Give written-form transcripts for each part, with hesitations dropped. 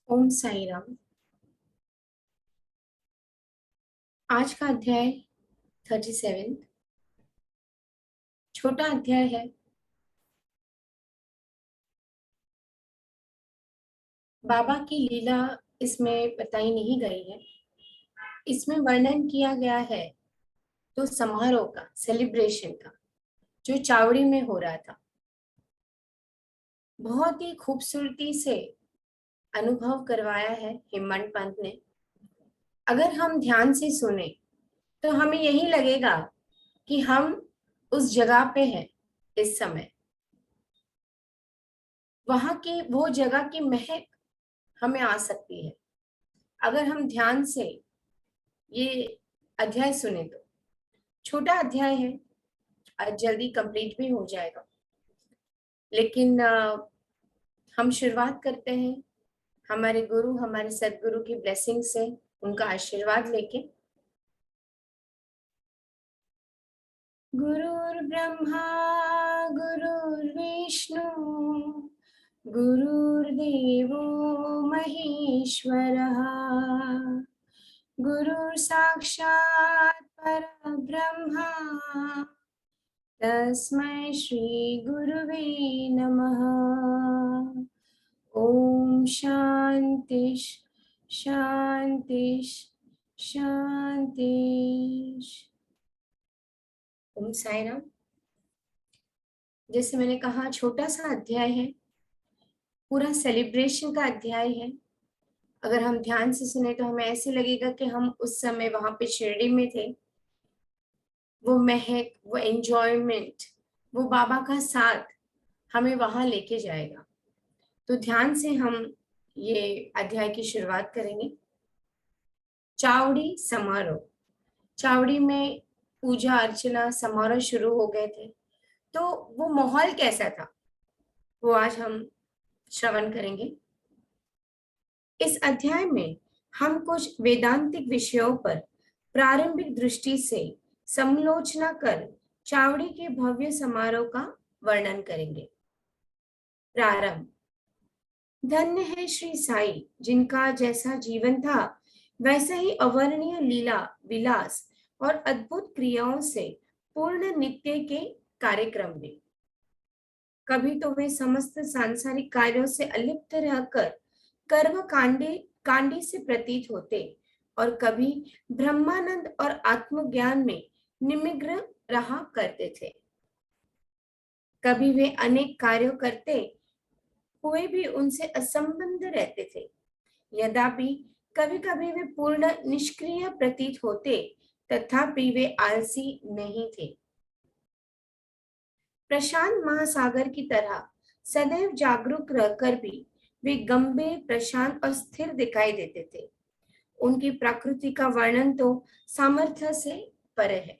ओम साई राम। आज का अध्याय 37 छोटा अध्याय है। बाबा की लीला इसमें बताई नहीं गई है। इसमें वर्णन किया गया है तो समारोह का, सेलिब्रेशन का, जो चावड़ी में हो रहा था। बहुत ही खूबसूरती से अनुभव करवाया है हेमंत पंत ने। अगर हम ध्यान से सुने तो हमें यही लगेगा कि हम उस जगह पे हैं इस समय। वहां की वो जगह की महक हमें आ सकती है अगर हम ध्यान से ये अध्याय सुने तो। छोटा अध्याय है, आज जल्दी कंप्लीट भी हो जाएगा। लेकिन हम शुरुआत करते हैं हमारे गुरु, हमारे सदगुरु की ब्लेसिंग से, उनका आशीर्वाद लेके। गुरुर्ब्रह्मा गुरुर्विष्णु गुरुर्देवो महेश्वरः गुरुः साक्षात् परब्रह्मा तस्मै श्री गुरुवे नमः। ओम शांति शांति शांति। ओम साई राम। जैसे मैंने कहा, छोटा सा अध्याय है, पूरा सेलिब्रेशन का अध्याय है। अगर हम ध्यान से सुने तो हमें ऐसे लगेगा कि हम उस समय वहां पे शिरडी में थे। वो महक, वो एंजॉयमेंट, वो बाबा का साथ हमें वहां लेके जाएगा। तो ध्यान से हम ये अध्याय की शुरुआत करेंगे। चावड़ी समारोह। चावड़ी में पूजा अर्चना समारोह शुरू हो गए थे। तो वो माहौल कैसा था, वो आज हम श्रवण करेंगे। इस अध्याय में हम कुछ वेदांतिक विषयों पर प्रारंभिक दृष्टि से समालोचना कर चावड़ी के भव्य समारोह का वर्णन करेंगे। प्रारंभ। धन्य है श्री साई, जिनका जैसा जीवन था वैसे ही अवर्णनीय लीला विलास और अद्भुत क्रियाओं से पूर्ण नित्य के कार्यक्रम में। कभी तो वे समस्त सांसारिक कार्यों से अलिप्त रहकर कर्म कांडी से प्रतीत होते और कभी ब्रह्मानंद और आत्मज्ञान में निमग्न रहा करते थे। कभी वे अनेक कार्यों करते हुए भी उनसे असंबद्ध रहते थे। यद्यपि कभी कभी वे पूर्ण निष्क्रिय प्रतीत होते, तथापि वे आलसी नहीं थे। प्रशांत महासागर की तरह सदैव जागरूक रहकर भी वे गंभीर, प्रशांत और स्थिर दिखाई देते थे। उनकी प्रकृति का वर्णन तो सामर्थ्य से परे है।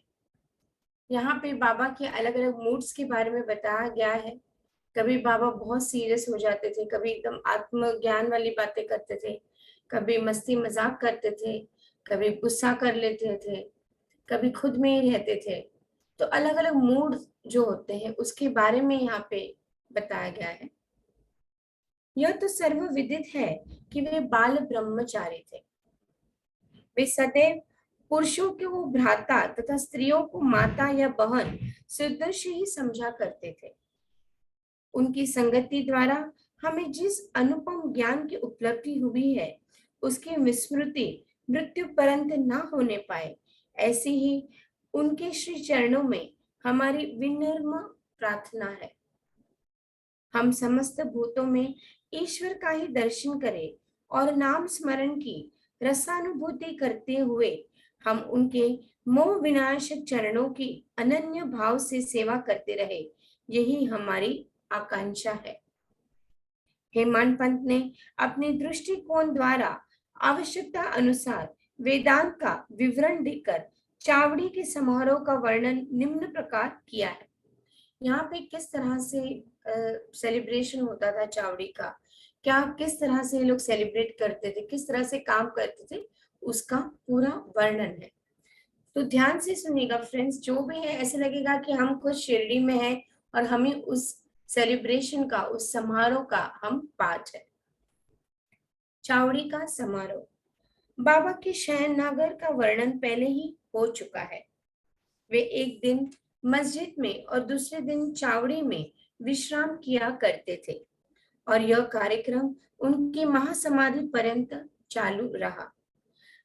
यहाँ पे बाबा के अलग अलग मूड्स के बारे में बताया गया है। कभी बाबा बहुत सीरियस हो जाते थे, कभी एकदम आत्मज्ञान वाली बातें करते थे, कभी मस्ती मजाक करते थे, कभी गुस्सा कर लेते थे, कभी खुद में ही रहते थे। तो अलग अलग मूड जो होते हैं उसके बारे में यहाँ पे बताया गया है। यह तो सर्वविदित है कि वे बाल ब्रह्मचारी थे। वे सदैव पुरुषों को भ्राता तथा स्त्रियों को माता या बहन सदृश ही समझा करते थे। उनकी संगति द्वारा हमें जिस अनुपम ज्ञान की उपलब्धि हुई है, उसकी विस्मृति मृत्यु पर्यंत न होने पाए, ऐसी ही उनके श्री चरणों में हमारी विनम्र प्रार्थना है। हम समस्त भूतों में ईश्वर का ही दर्शन करें और नाम स्मरण की रसानुभूति करते हुए हम उनके मोह विनाशक चरणों की अनन्य भाव से सेवा करते रहे, यही हमारी आकांक्षा है। हेमंत पंत ने अपने दृष्टिकोण द्वारा आवश्यकता अनुसार वेदांत का विवरण देकर चावड़ी के समारोह का वर्णन निम्न प्रकार किया है। यहाँ पे किस तरह से सेलिब्रेशन होता था चावड़ी का, क्या किस तरह से लोग सेलिब्रेट करते थे, किस तरह से काम करते थे, उसका पूरा वर्णन है। तो ध्यान से सुनिएगा फ्रेंड्स। जो भी है ऐसे लगेगा कि हम खुद शिरडी में हैं और हमें उस सेलिब्रेशन का, उस समारोह का हम पार्ट है। चावड़ी का समारोह। बाबा के शयननागर का वर्णन पहले ही हो चुका है। वे एक दिन मस्जिद में और दूसरे दिन चावड़ी में विश्राम किया करते थे और यह कार्यक्रम उनकी महासमाधि पर्यंत चालू रहा।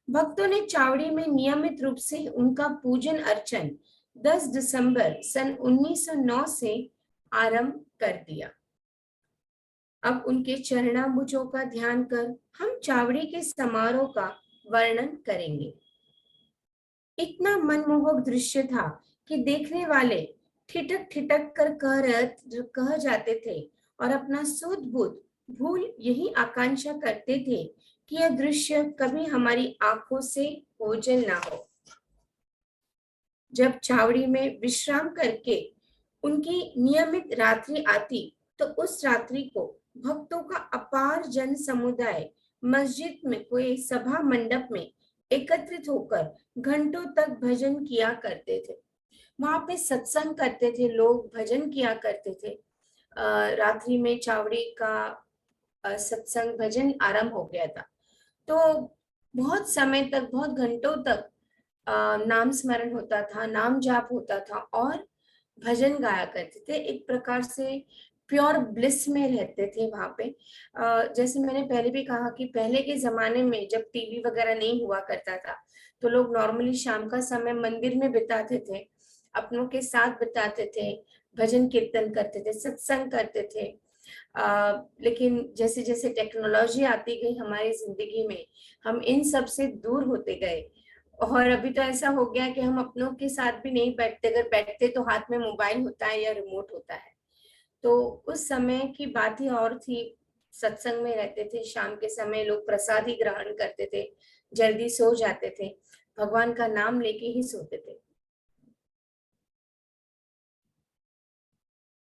भक्तों ने चावड़ी में नियमित रूप से उनका पूजन अर्चन 10 दिसंबर सन 1909 से आरंभ कर दिया। अब उनके चरणाम्बुजों का ध्यान कर हम चावड़ी के समारोह का वर्णन करेंगे। इतना मनमोहक दृश्य था कि देखने वाले ठिठक ठिठक कर कह जाते थे और अपना सूध बूध भूल यही आकांक्षा करते थे कि यह दृश्य कभी हमारी आंखों से ओझल ना हो। जब चावड़ी में विश्राम करके उनकी नियमित रात्रि आती तो उस रात्रि को भक्तों का अपार जन समुदाय मस्जिद में कोई सभा मंडप में एकत्रित होकर घंटों तक भजन किया करते थे। वहां पे सत्संग करते थे, लोग भजन किया करते थे। रात्रि में चावड़ी का सत्संग भजन आरंभ हो गया था। तो बहुत समय तक, बहुत घंटों तक नाम स्मरण होता था, नाम जाप होता था और भजन गाया करते थे। एक प्रकार से प्योर ब्लिस में रहते थे वहां पे। जैसे मैंने पहले भी कहा कि पहले के जमाने में जब टीवी वगैरह नहीं हुआ करता था तो लोग नॉर्मली शाम का समय मंदिर में बिताते थे, अपनों के साथ बिताते थे, भजन कीर्तन करते थे, सत्संग करते थे। लेकिन जैसे जैसे टेक्नोलॉजी आती गई हमारी जिंदगी में, हम इन सब से दूर होते गए और अभी तो ऐसा हो गया कि हम अपनों के साथ भी नहीं बैठते, अगर बैठते तो हाथ में मोबाइल होता है या रिमोट होता है। तो उस समय की बात ही और थी। सत्संग में रहते थे, शाम के समय लोग प्रसाद ही ग्रहण करते थे, जल्दी सो जाते थे, भगवान का नाम लेके ही सोते थे।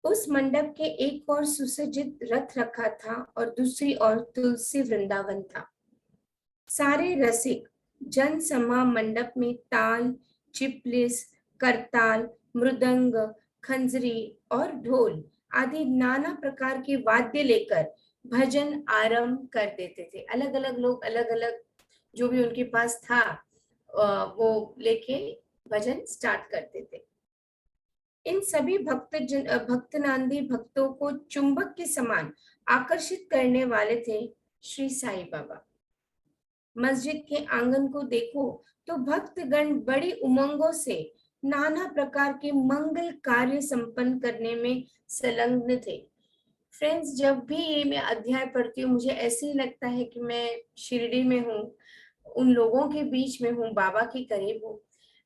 उस मंडप के एक और सुसज्जित रथ रखा था और दूसरी ओर तुलसी वृंदावन था। सारे रसिक जन समा मंडप में ताल, चिपलिस, करताल, मृदंग, खंजरी और ढोल आदि नाना प्रकार के वाद्य लेकर भजन आरंभ कर देते थे। अलग अलग लोग अलग अलग जो भी उनके पास था वो लेके भजन स्टार्ट करते थे। इन सभी भक्तनांदी भक्तों को चुंबक के समान आकर्षित करने वाले थे श्री साईं बाबा। मस्जिद के आंगन को देखो तो भक्तगण बड़ी उमंगों से नाना प्रकार के मंगल कार्य संपन्न करने में संलग्न थे। फ्रेंड्स, जब भी ये मैं अध्याय पढ़ती हूँ मुझे ऐसे ही लगता है कि मैं शिरडी में हूँ, उन लोगों के बीच में हूँ, बाबा के करीब हूँ।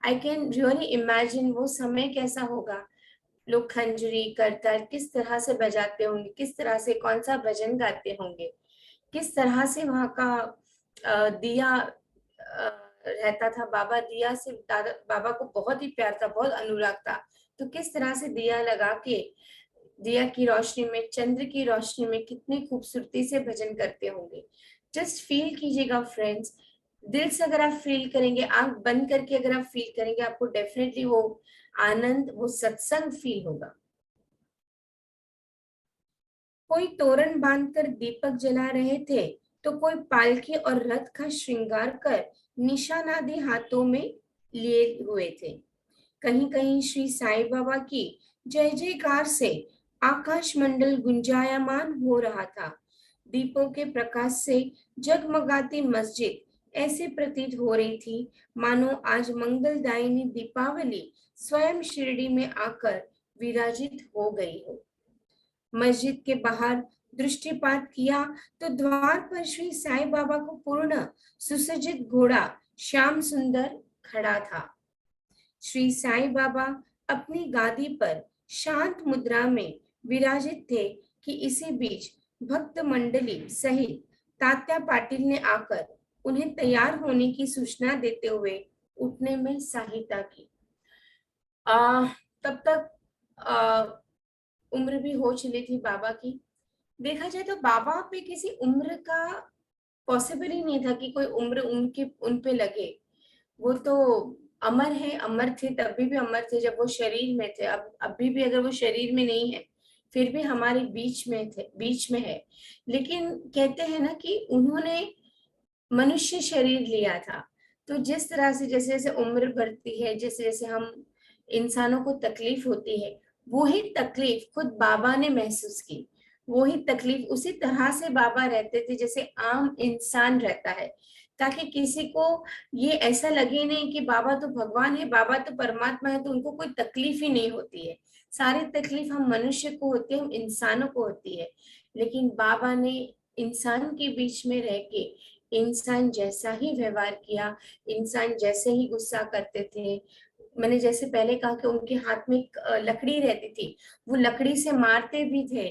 आई कैन रियली इमेजिन वो समय कैसा होगा। लोग खंजरी करताल किस तरह से बजाते होंगे, किस तरह से कौन सा भजन गाते होंगे, किस तरह से वहाँ का दिया रहता था। बाबा दिया से बाबा को बहुत ही प्यार था, बहुत अनुराग था। तो किस तरह से दिया लगा के दिया की रोशनी में, चंद्र की रोशनी में कितनी खूबसूरती से भजन करते होंगे। जस्ट फील कीजिएगा फ्रेंड्स, दिल से अगर आप फील करेंगे, आंख बंद करके अगर आप फील करेंगे, आपको डेफिनेटली वो आनंद, वो सत्संग फील होगा। कोई तोरण बांधकर दीपक जला रहे थे तो कोई पालकी और रथ का श्रृंगार कर निशानादि हाथों में लिए हुए थे। कहीं कहीं श्री साईं बाबा की जय जयकार से आकाश मंडल गुंजायमान हो रहा था। दीपों के प्रकाश से जगमगाती मस्जिद ऐसे प्रतीत हो रही थी मानो आज मंगलदायिनी दीपावली स्वयं शिरडी में आकर विराजित हो गई हो। मस्जिद के बाहर दृष्टिपात किया तो द्वार पर श्री साईं बाबा को पूर्ण सुसज्जित घोड़ा श्याम सुंदर खड़ा था। श्री साईं बाबा अपनी गादी पर शांत मुद्रा में विराजित थे कि इसी बीच भक्त मंडली सहित तात्या पाटिल ने आकर उन्हें तैयार होने की सूचना देते हुए उठने में सहायता की। तब तक उम्र भी हो चली थी बाबा की। देखा जाए तो बाबा पे किसी उम्र का पॉसिबल ही नहीं था कि कोई उम्र उन पे लगे। वो तो अमर है, अमर थे, तभी भी अमर थे जब वो शरीर में थे। अब अभी भी अगर वो शरीर में नहीं है फिर भी हमारे बीच में है। लेकिन कहते हैं ना कि उन्होंने मनुष्य शरीर लिया था। तो जिस तरह से जैसे जैसे उम्र बढ़ती है, जैसे जैसे हम इंसानों को तकलीफ होती है, वो ही तकलीफ खुद बाबा ने महसूस की। वो ही तकलीफ उसी तरह से बाबा रहते थे जैसे आम इंसान रहता है, ताकि किसी को ये ऐसा लगे नहीं कि बाबा तो भगवान है, बाबा तो परमात्मा है, तो उनको कोई तकलीफ ही नहीं होती है। सारी तकलीफ हम मनुष्य को होती है, हम इंसानों को होती है। लेकिन बाबा ने इंसान के बीच में रह के इंसान जैसा ही व्यवहार किया, इंसान जैसे ही गुस्सा करते थे। मैंने जैसे पहले कहा कि उनके हाथ में एक लकड़ी रहती थी, वो लकड़ी से मारते भी थे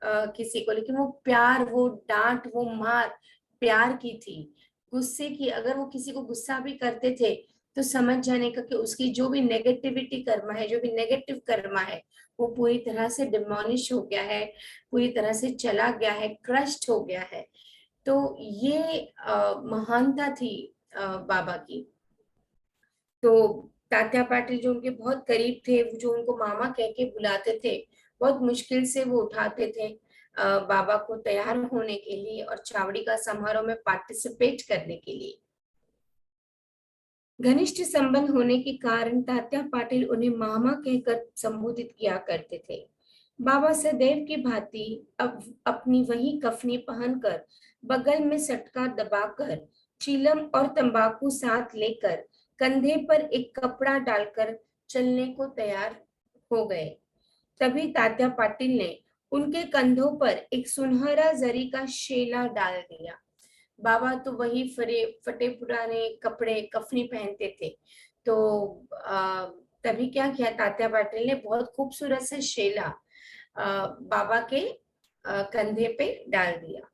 किसी को, लेकिन वो प्यार, वो डांट, वो मार प्यार की थी, गुस्से की। अगर वो किसी को गुस्सा भी करते थे तो समझ जाने का कि उसकी जो भी नेगेटिविटी कर्मा है, जो भी नेगेटिव कर्मा है, वो पूरी तरह से डिमोनिश हो गया है, पूरी तरह से चला गया है, क्रश्ड हो गया है। तो ये महानता थी बाबा की। तो तात्या पाटिल जो उनके बहुत करीब थे, जो उनको मामा कह के बुलाते थे, बहुत मुश्किल से वो उठाते थे बाबा को तैयार होने के लिए और चावड़ी का समारोह में पार्टिसिपेट करने के लिए। घनिष्ठ संबंध होने के कारण तात्या पाटिल उन्हें मामा कहकर संबोधित किया करते थे। बाबा सदैव की भांति अब अपनी वही कफनी पहनकर, बगल में सटका दबाकर, चीलम और तंबाकू साथ लेकर, कंधे पर एक कपड़ा डालकर चलने को तैयार हो गए। तभी तात्या पाटिल ने उनके कंधों पर एक सुनहरा जरी का शेला डाल दिया। बाबा तो वही फटे पुराने कपड़े कफनी पहनते थे। तो तभी क्या किया तात्या पाटिल ने, बहुत खूबसूरत सा शेला बाबा के कंधे पे डाल दिया।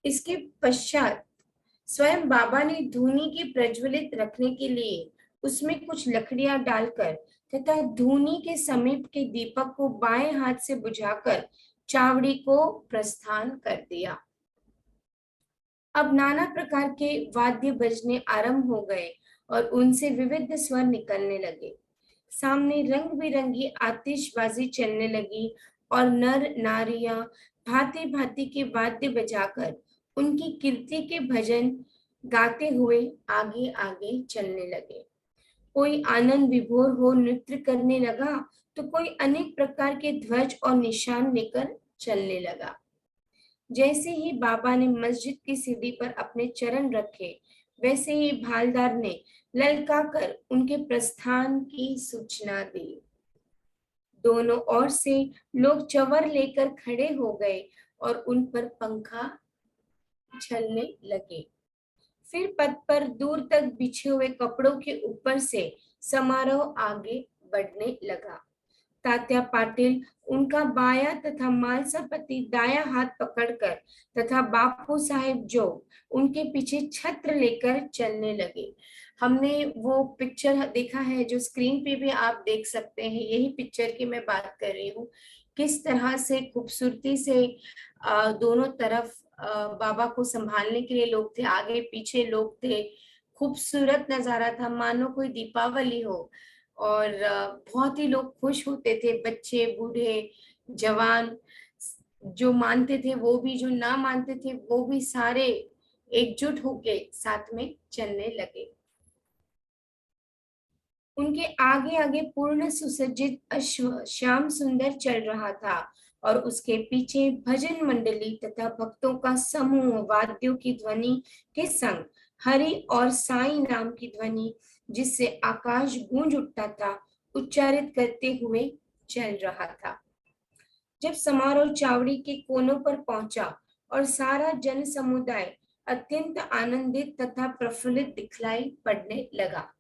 इसके पश्चात स्वयं बाबा ने धूनी की प्रज्वलित रखने के लिए उसमें कुछ लकड़ियां डालकर तथा धूनी के समीप के दीपक को बाएं हाथ से बुझाकर चावड़ी को प्रस्थान कर दिया। अब नाना प्रकार के वाद्य बजने आरंभ हो गए और उनसे विविध स्वर निकलने लगे। सामने रंग बिरंगी आतिशबाजी चलने लगी और नर नारियां भांति भांति के वाद्य बजाकर उनकी कीर्ति के भजन गाते हुए आगे आगे चलने लगे। कोई आनंद विभोर हो नृत्य करने लगा, तो कोई अनेक प्रकार के ध्वज और निशान लेकर चलने लगा। जैसे ही बाबा ने मस्जिद की सीढ़ी पर अपने चरण रखे, वैसे ही भालदार ने ललकाकर उनके प्रस्थान की सूचना दी। दोनों ओर से लोग चवर लेकर खड़े हो गए और उन पर पंखा झलने लगे। फिर पथ पर दूर तक बिछे हुए कपड़ों के ऊपर से समारोह आगे बढ़ने लगा। तात्या पाटिल उनका बाया तथा मालसापति दाया हाथ पकड़कर तथा बापू साहेब जो उनके पीछे छत्र लेकर चलने लगे। हमने वो पिक्चर देखा है जो स्क्रीन पे भी आप देख सकते हैं, यही पिक्चर की मैं बात कर रही हूँ। किस तरह से खूबसूरती से दोनों तरफ बाबा को संभालने के लिए लोग थे, आगे पीछे लोग थे। खूबसूरत नजारा था, मानो कोई दीपावली हो। और बहुत ही लोग खुश होते थे, बच्चे बूढ़े जवान, जो मानते थे वो भी, जो ना मानते थे वो भी, सारे एकजुट होके साथ में चलने लगे। उनके आगे आगे पूर्ण सुसज्जित अश्व श्याम सुंदर चल रहा था और उसके पीछे भजन मंडली तथा भक्तों का समूह वाद्यों की ध्वनि के संग हरि और साईं नाम की ध्वनि, जिससे आकाश गूंज उठता था, उच्चारित करते हुए चल रहा था। जब समारोह चावड़ी के कोनों पर पहुंचा और सारा जन समुदाय अत्यंत आनंदित तथा प्रफुल्लित दिखलाई पड़ने लगा।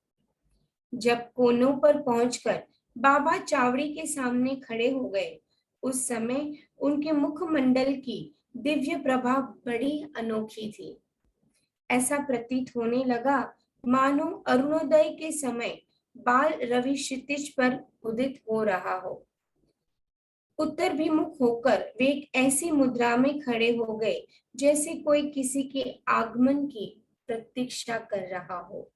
जब कोनों पर पहुंचकर बाबा चावड़ी के सामने खड़े हो गए, उस समय उनके मुखमंडल की दिव्य प्रभा बड़ी अनोखी थी। ऐसा प्रतीत होने लगा मानो अरुणोदय के समय बाल रवि क्षितिज पर उदित हो रहा हो। उत्तरभिमुख होकर वे एक ऐसी मुद्रा में खड़े हो गए जैसे कोई किसी के आगमन की प्रतीक्षा कर रहा हो।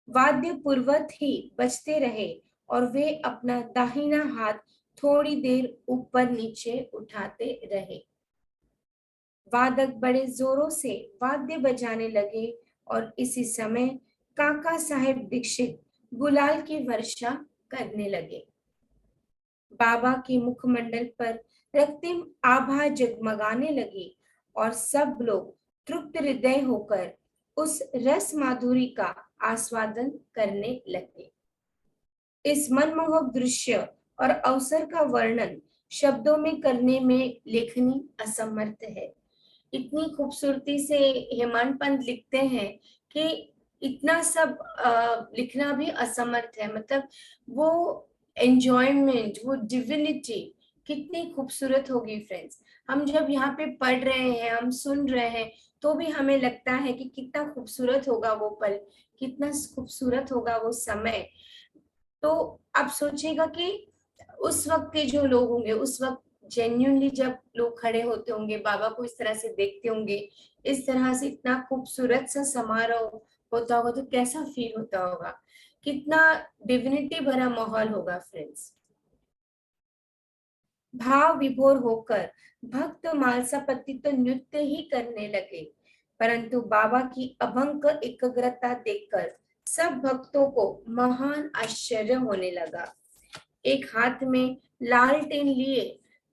वाद्य पूर्वत ही बजते रहे और वे अपना दाहिना हाथ थोड़ी देर ऊपर नीचे उठाते रहे। वादक बड़े जोरों से वाद्य बजाने लगे और इसी समय काका साहेब दीक्षित गुलाल की वर्षा करने लगे। बाबा के मुखमंडल पर रक्तिम आभा जगमगाने लगी और सब लोग तृप्त हृदय होकर उस रस माधुरी का आस्वादन करने लगे। इस मनमोहक दृश्य और अवसर का वर्णन शब्दों में करने में लेखनी असमर्थ है। इतनी खूबसूरती से हेमंत पंत लिखते हैं कि इतना सब लिखना भी असमर्थ है। मतलब वो एंजॉयमेंट, वो डिविनिटी कितनी खूबसूरत होगी फ्रेंड्स। हम जब यहाँ पे पढ़ रहे हैं, हम सुन रहे हैं, तो भी हमें लगता है कि कितना खूबसूरत होगा वो पल, कितना खूबसूरत होगा वो समय। तो आप सोचिएगा कि उस वक्त के जो लोग होंगे, उस वक्त जेन्युइनली जब लोग खड़े होते होंगे, बाबा को इस तरह से देखते होंगे, इस तरह से इतना खूबसूरत सा समारोह होता होगा, तो कैसा फील होता होगा, कितना डिविनिटी भरा माहौल होगा फ्रेंड्स। भाव विभोर होकर भक्त मालसापति तो नृत्य ही करने लगे, परंतु बाबा की अभंग एकाग्रता देखकर सब भक्तों को महान आश्चर्य होने लगा। एक हाथ में लालटेन लिए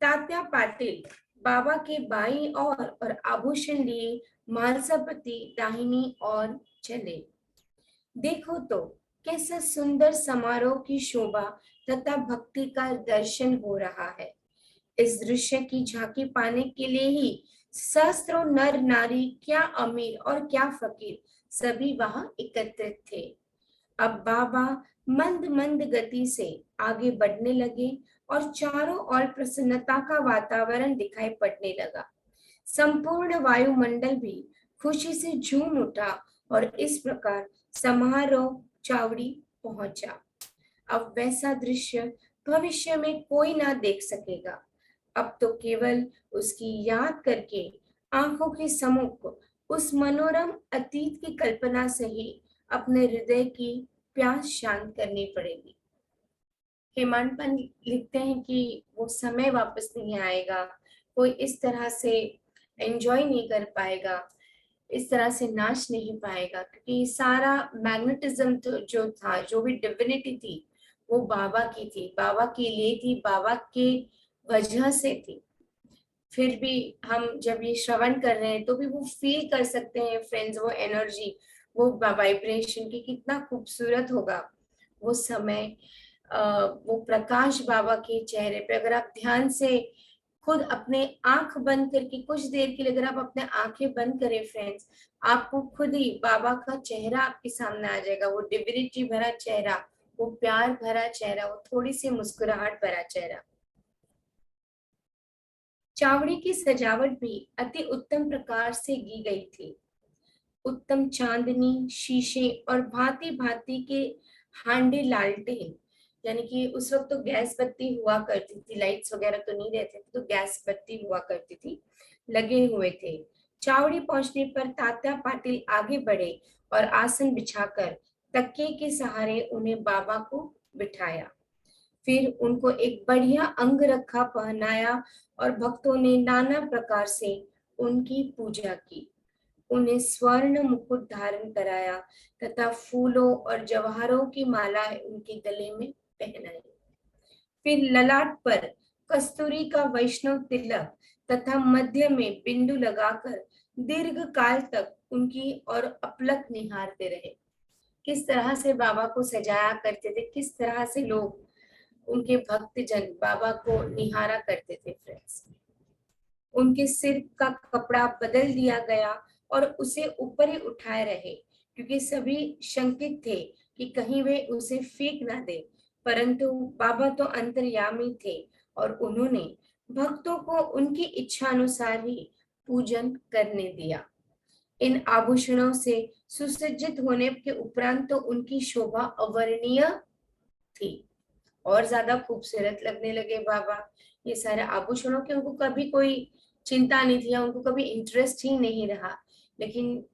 तात्या पाटिल बाबा के बाईं ओर और आभूषण लिए मालसापति दाहिनी ओर चले। देखो तो कैसा सुंदर समारोह की शोभा तथा भक्ति का दर्शन हो रहा है। इस दृश्य की झांकी पाने के लिए ही सहस्त्रों नर नारी, क्या अमीर और क्या फकीर, सभी वहां एकत्रित थे। अब बाबा मंद मंद गति से आगे बढ़ने लगे और चारों ओर प्रसन्नता का वातावरण दिखाई पड़ने लगा। संपूर्ण वायुमंडल भी खुशी से झूम उठा और इस प्रकार समारोह चावड़ी पहुंचा। अब वैसा दृश्य भविष्य में कोई ना देख सकेगा। अब तो केवल उसकी याद करके आंखों के सम्मुख उस मनोरम अतीत की कल्पना से ही अपने हृदय की प्यास शांत करनी पड़ेगी। हेमंत पंत लिखते हैं कि वो समय वापस नहीं आएगा, कोई इस तरह से एंजॉय नहीं कर पाएगा, इस तरह से नाच नहीं पाएगा, क्योंकि सारा मैग्नेटिज्म तो जो था, जो भी डिविनिटी थी, वो बाबा की थी, बाबा के लिए थी, बाबा के वजह से थी। फिर भी हम जब ये श्रवण कर रहे हैं तो भी वो फील कर सकते हैं फ्रेंड्स, वो एनर्जी, वो वाइब्रेशन की कितना खूबसूरत होगा वो समय। वो प्रकाश बाबा के चेहरे पे, अगर आप ध्यान से खुद अपने आंख बंद करके कुछ देर के लिए अगर आप अपने आंखें बंद करें फ्रेंड्स, आपको खुद ही बाबा का चेहरा आपके सामने आ जाएगा, वो डिविनिटी भरा चेहरा, वो प्यार भरा चेहरा, वो थोड़ी सी मुस्कुराहट भरा चेहरा। चावड़ी की सजावट भी अति उत्तम प्रकार से की गई थी। उत्तम चांदनी, शीशे और भांति भांति के हांडे लालटेन, यानी कि उस वक्त तो गैस बत्ती हुआ करती थी, लाइट्स वगैरह तो नहीं रहते थे, तो गैस बत्ती हुआ करती थी, लगे हुए थे। चावड़ी पहुंचने पर तात्या पाटिल आगे बढ़े और आसन बिछाकर तकिए के सहारे उन्हें बाबा को बिठाया। फिर उनको एक बढ़िया अंग रखा पहनाया और भक्तों ने नाना प्रकार से उनकी पूजा की। उन्हें स्वर्ण मुकुट धारण कराया तथा फूलों और जवाहरों की माला उनके गले में पहनाई। फिर ललाट पर कस्तूरी का वैष्णव तिलक तथा मध्य में बिंदु लगाकर दीर्घ काल तक उनकी और अपलक निहारते रहे। किस तरह से बाबा को सजाया करते थे, किस तरह से लोग, उनके भक्तजन बाबा को निहारा करते थे फ्रेंड्स। उनके सिर का कपड़ा बदल दिया गया और उसे ऊपर ही उठाए रहे, क्योंकि सभी शंकित थे कि कहीं वे उसे फेंक ना दे, परंतु बाबा तो अंतर्यामी थे और उन्होंने भक्तों को उनकी इच्छा अनुसार ही पूजन करने दिया। इन आभूषणों से सुसज्जित होने के उपरांत तो उनकी शोभा अवर्णनीय थी, और ज्यादा खूबसूरत लगने लगे बाबा। ये सारे आभूषणों की उनको कभी कोई चिंता नहीं थी, उनको कभी इंटरेस्ट ही नहीं रहा। लेकिन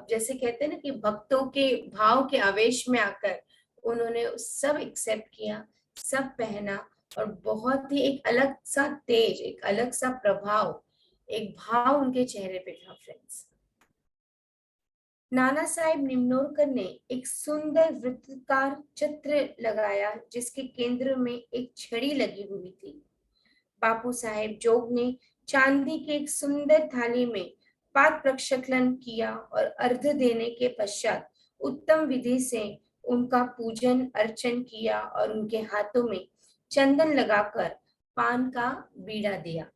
जैसे कहते हैं ना कि भक्तों के भाव के आवेश में आकर उन्होंने सब एक्सेप्ट किया, सब पहना और बहुत ही एक अलग सा तेज, एक अलग सा प्रभाव, एक भाव उनके चेहरे पे था फ्रेंड्स। नाना साहेब निम्नोरकर ने एक सुंदर वृत्ताकार चित्र लगाया जिसके केंद्र में एक छड़ी लगी हुई थी। बापू साहेब जोग ने चांदी के एक सुंदर थाली में पाक प्रक्षालन किया और अर्घ देने के पश्चात उत्तम विधि से उनका पूजन अर्चन किया और उनके हाथों में चंदन लगाकर पान का बीड़ा दिया।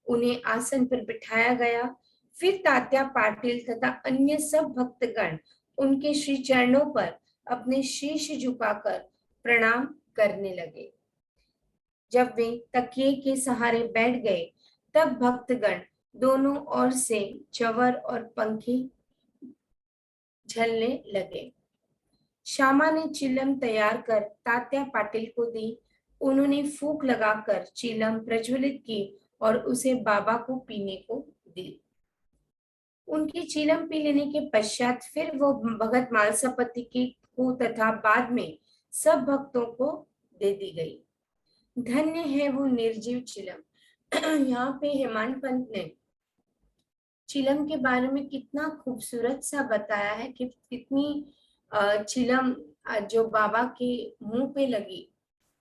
उन्हें आसन पर बिठाया गया। फिर तात्या पाटिल तथा अन्य सब भक्तगण उनके श्री चरणों पर अपने शीश झुकाकर प्रणाम करने लगे। जब वे तकिए के सहारे बैठ गए तब भक्तगण दोनों ओर से चंवर और पंखे झलने लगे। श्यामा ने चिलम तैयार कर तात्या पाटिल को दी। उन्होंने फूंक लगाकर चिलम प्रज्वलित की और उसे बाबा को पीने को दी। उनकी चिलम पी लेने के पश्चात फिर वो भगत मालसापति के को तथा बाद में सब भक्तों को दे दी गई। धन्य है वो निर्जीव चिलम। यहाँ पे हेमांत पंत ने चिलम के बारे में कितना खूबसूरत सा बताया है कि कितनी चिलम जो बाबा के मुंह पे लगी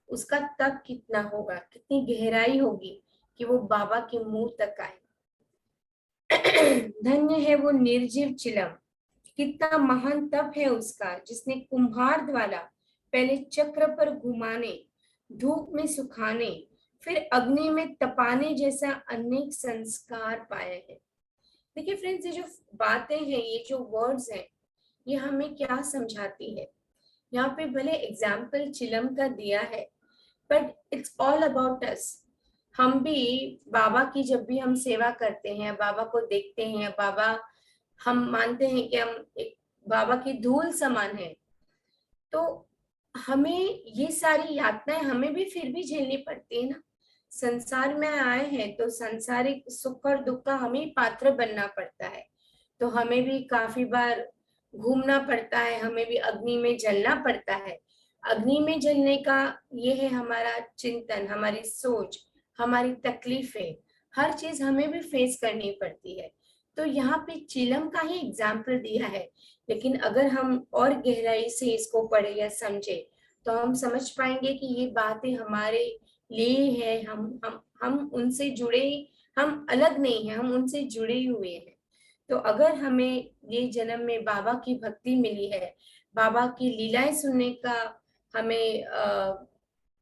उसका तप कितना होगा, कितनी गहराई होगी कि वो बाबा के मुंह तक आए। धन्य है वो निर्जीव चिलम, कितना महान तप है उसका, जिसने कुम्हार द्वारा पहले चक्र पर घुमाने, धूप में सुखाने, फिर अग्नि में तपाने जैसा अनेक संस्कार पाए हैं। देखिए फ्रेंड्स, ये जो बातें हैं, ये जो वर्ड्स हैं, ये हमें क्या समझाती है। यहाँ पे भले एग्जाम्पल चिलम का दिया है, but it's all about us. हम भी बाबा की जब भी हम सेवा करते हैं, बाबा को देखते हैं, बाबा हम मानते हैं कि हम एक बाबा की धूल समान है, तो हमें ये सारी यातनाएं हमें भी फिर भी झेलनी पड़ती है ना। संसार में आए हैं तो संसारिक सुख और दुख का हमें पात्र बनना पड़ता है। तो हमें भी काफी बार घूमना पड़ता है, हमें भी अग्नि में जलना पड़ता है। अग्नि में जलने का ये है हमारा चिंतन, हमारी सोच, हमारी तकलीफें, हर चीज हमें भी फेस करनी पड़ती है। तो यहाँ पे चिलम का ही एग्जाम्पल दिया है, लेकिन अगर हम और गहराई से इसको पढ़े या समझे तो हम समझ पाएंगे कि ये बातें हमारे लिए है। हम उनसे जुड़े, हम अलग नहीं है, हम उनसे जुड़े हुए हैं। तो अगर हमें ये जन्म में बाबा की भक्ति मिली है, बाबा की लीलाएं सुनने का हमें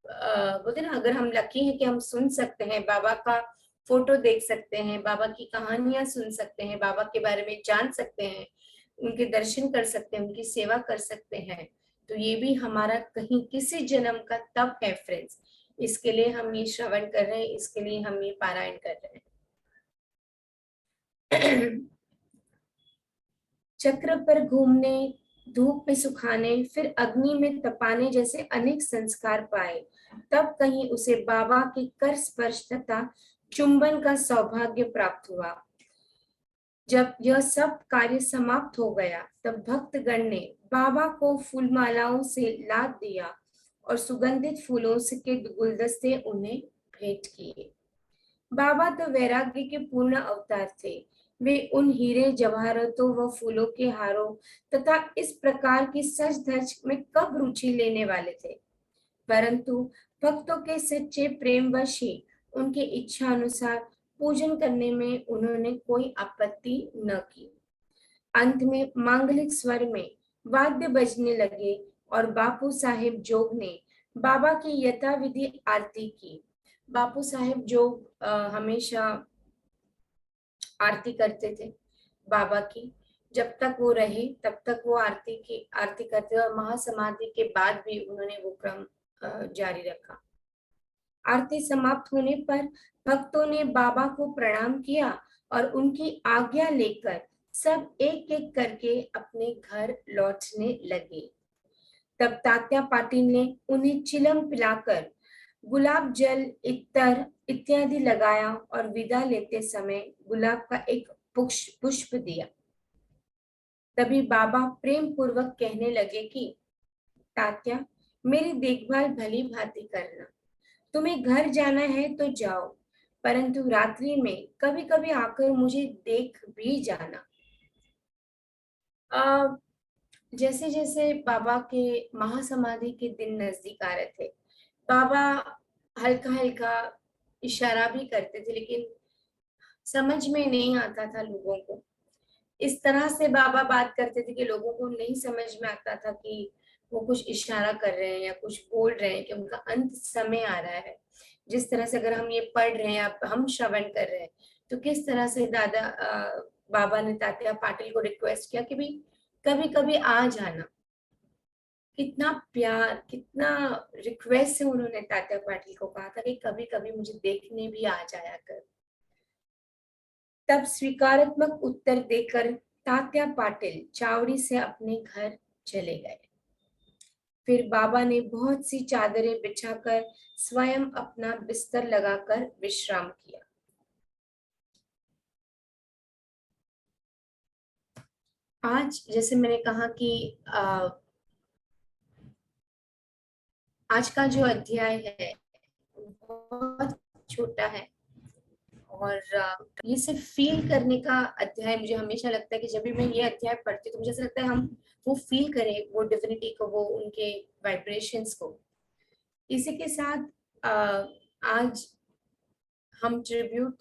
बोलते ना, अगर हम लकी हैं कि हम सुन सकते हैं, बाबा का फोटो देख सकते हैं, बाबा की कहानियां सुन सकते हैं, बाबा के बारे में जान सकते हैं, उनके दर्शन कर सकते हैं, उनकी सेवा कर सकते हैं, तो ये भी हमारा कहीं किसी जन्म का तप है फ्रेंड्स। इसके लिए हम ये श्रवण कर रहे हैं, इसके लिए हम ये पारायण कर रहे हैं। चक्र पर घूमने, धूप में सुखाने, फिर अग्नि में तपाने जैसे अनेक संस्कार पाए, तब कहीं उसे बाबा के कर स्पर्श तथा चुंबन का सौभाग्य प्राप्त हुआ। जब यह सब कार्य समाप्त हो गया तब भक्तगण ने बाबा को फूलमालाओं से लाद दिया और सुगंधित फूलों से के गुलदस्ते उन्हें भेंट किए। बाबा तो वैराग्य के पूर्ण अवतार थे। वे उन हीरे जवाहरातों व फूलों के हारों तथा इस प्रकार की सज धज में कब रुचि लेने वाले थे, परंतु भक्तों के सच्चे प्रेमवश ही उनके इच्छा अनुसार पूजन करने में उन्होंने कोई आपत्ति न की। अंत में मांगलिक स्वर में वाद्य बजने लगे और बापू साहेब जोग ने बाबा की यथाविधि आरती की। बापू साहेब जोग हमेशा आरती करते थे बाबा की। जब तक वो रहे तब तक वो आरती करते और महासमाधि के बाद भी उन्होंने वो क्रम जारी रखा। आरती समाप्त होने पर भक्तों ने बाबा को प्रणाम किया और उनकी आज्ञा लेकर सब एक एक करके अपने घर लौटने लगे। तब तात्या पाटिल ने उन्हें चिलम पिलाकर गुलाब जल, इत्तर इत्यादि लगाया और विदा लेते समय गुलाब का एक पुष्प दिया। तभी बाबा प्रेम पूर्वक कहने लगे कि तात्या, मेरी देखभाल भली भांति करना। तुम्हें घर जाना है तो जाओ, परंतु रात्रि में कभी कभी आकर मुझे देख भी जाना। आ, जैसे जैसे बाबा के महासमाधि के दिन नजदीक आ रहे थे, बाबा हल्का हल्का इशारा भी करते थे, लेकिन समझ में नहीं आता था लोगों को। इस तरह से बाबा बात करते थे कि लोगों को नहीं समझ में आता था कि वो कुछ इशारा कर रहे हैं या कुछ बोल रहे हैं, कि उनका अंत समय आ रहा है। जिस तरह से अगर हम ये पढ़ रहे हैं, आप हम श्रवण कर रहे हैं, तो किस तरह से बाबा ने तात्या पाटिल को रिक्वेस्ट किया कि भाई कभी कभी आ जाना। कितना प्यार, कितना रिक्वेस्ट से उन्होंने तात्या पाटिल को कहा था कि कभी कभी मुझे देखने भी आ जाया कर। तब स्वीकारात्मक उत्तर देकर तात्या पाटिल चावड़ी से अपने घर चले गए। फिर बाबा ने बहुत सी चादरें बिछाकर स्वयं अपना बिस्तर लगाकर विश्राम किया। आज जैसे मैंने कहा कि आज का जो अध्याय है बहुत छोटा है, और ये सिर्फ फील करने का अध्याय। मुझे हमेशा लगता है कि जब भी मैं ये अध्याय पढ़ती हूँ तो मुझे ऐसा लगता है हम वो फील करें, वो डिविनिटी को, वो उनके वाइब्रेशंस को। इसी के साथ आज हम ट्रिब्यूट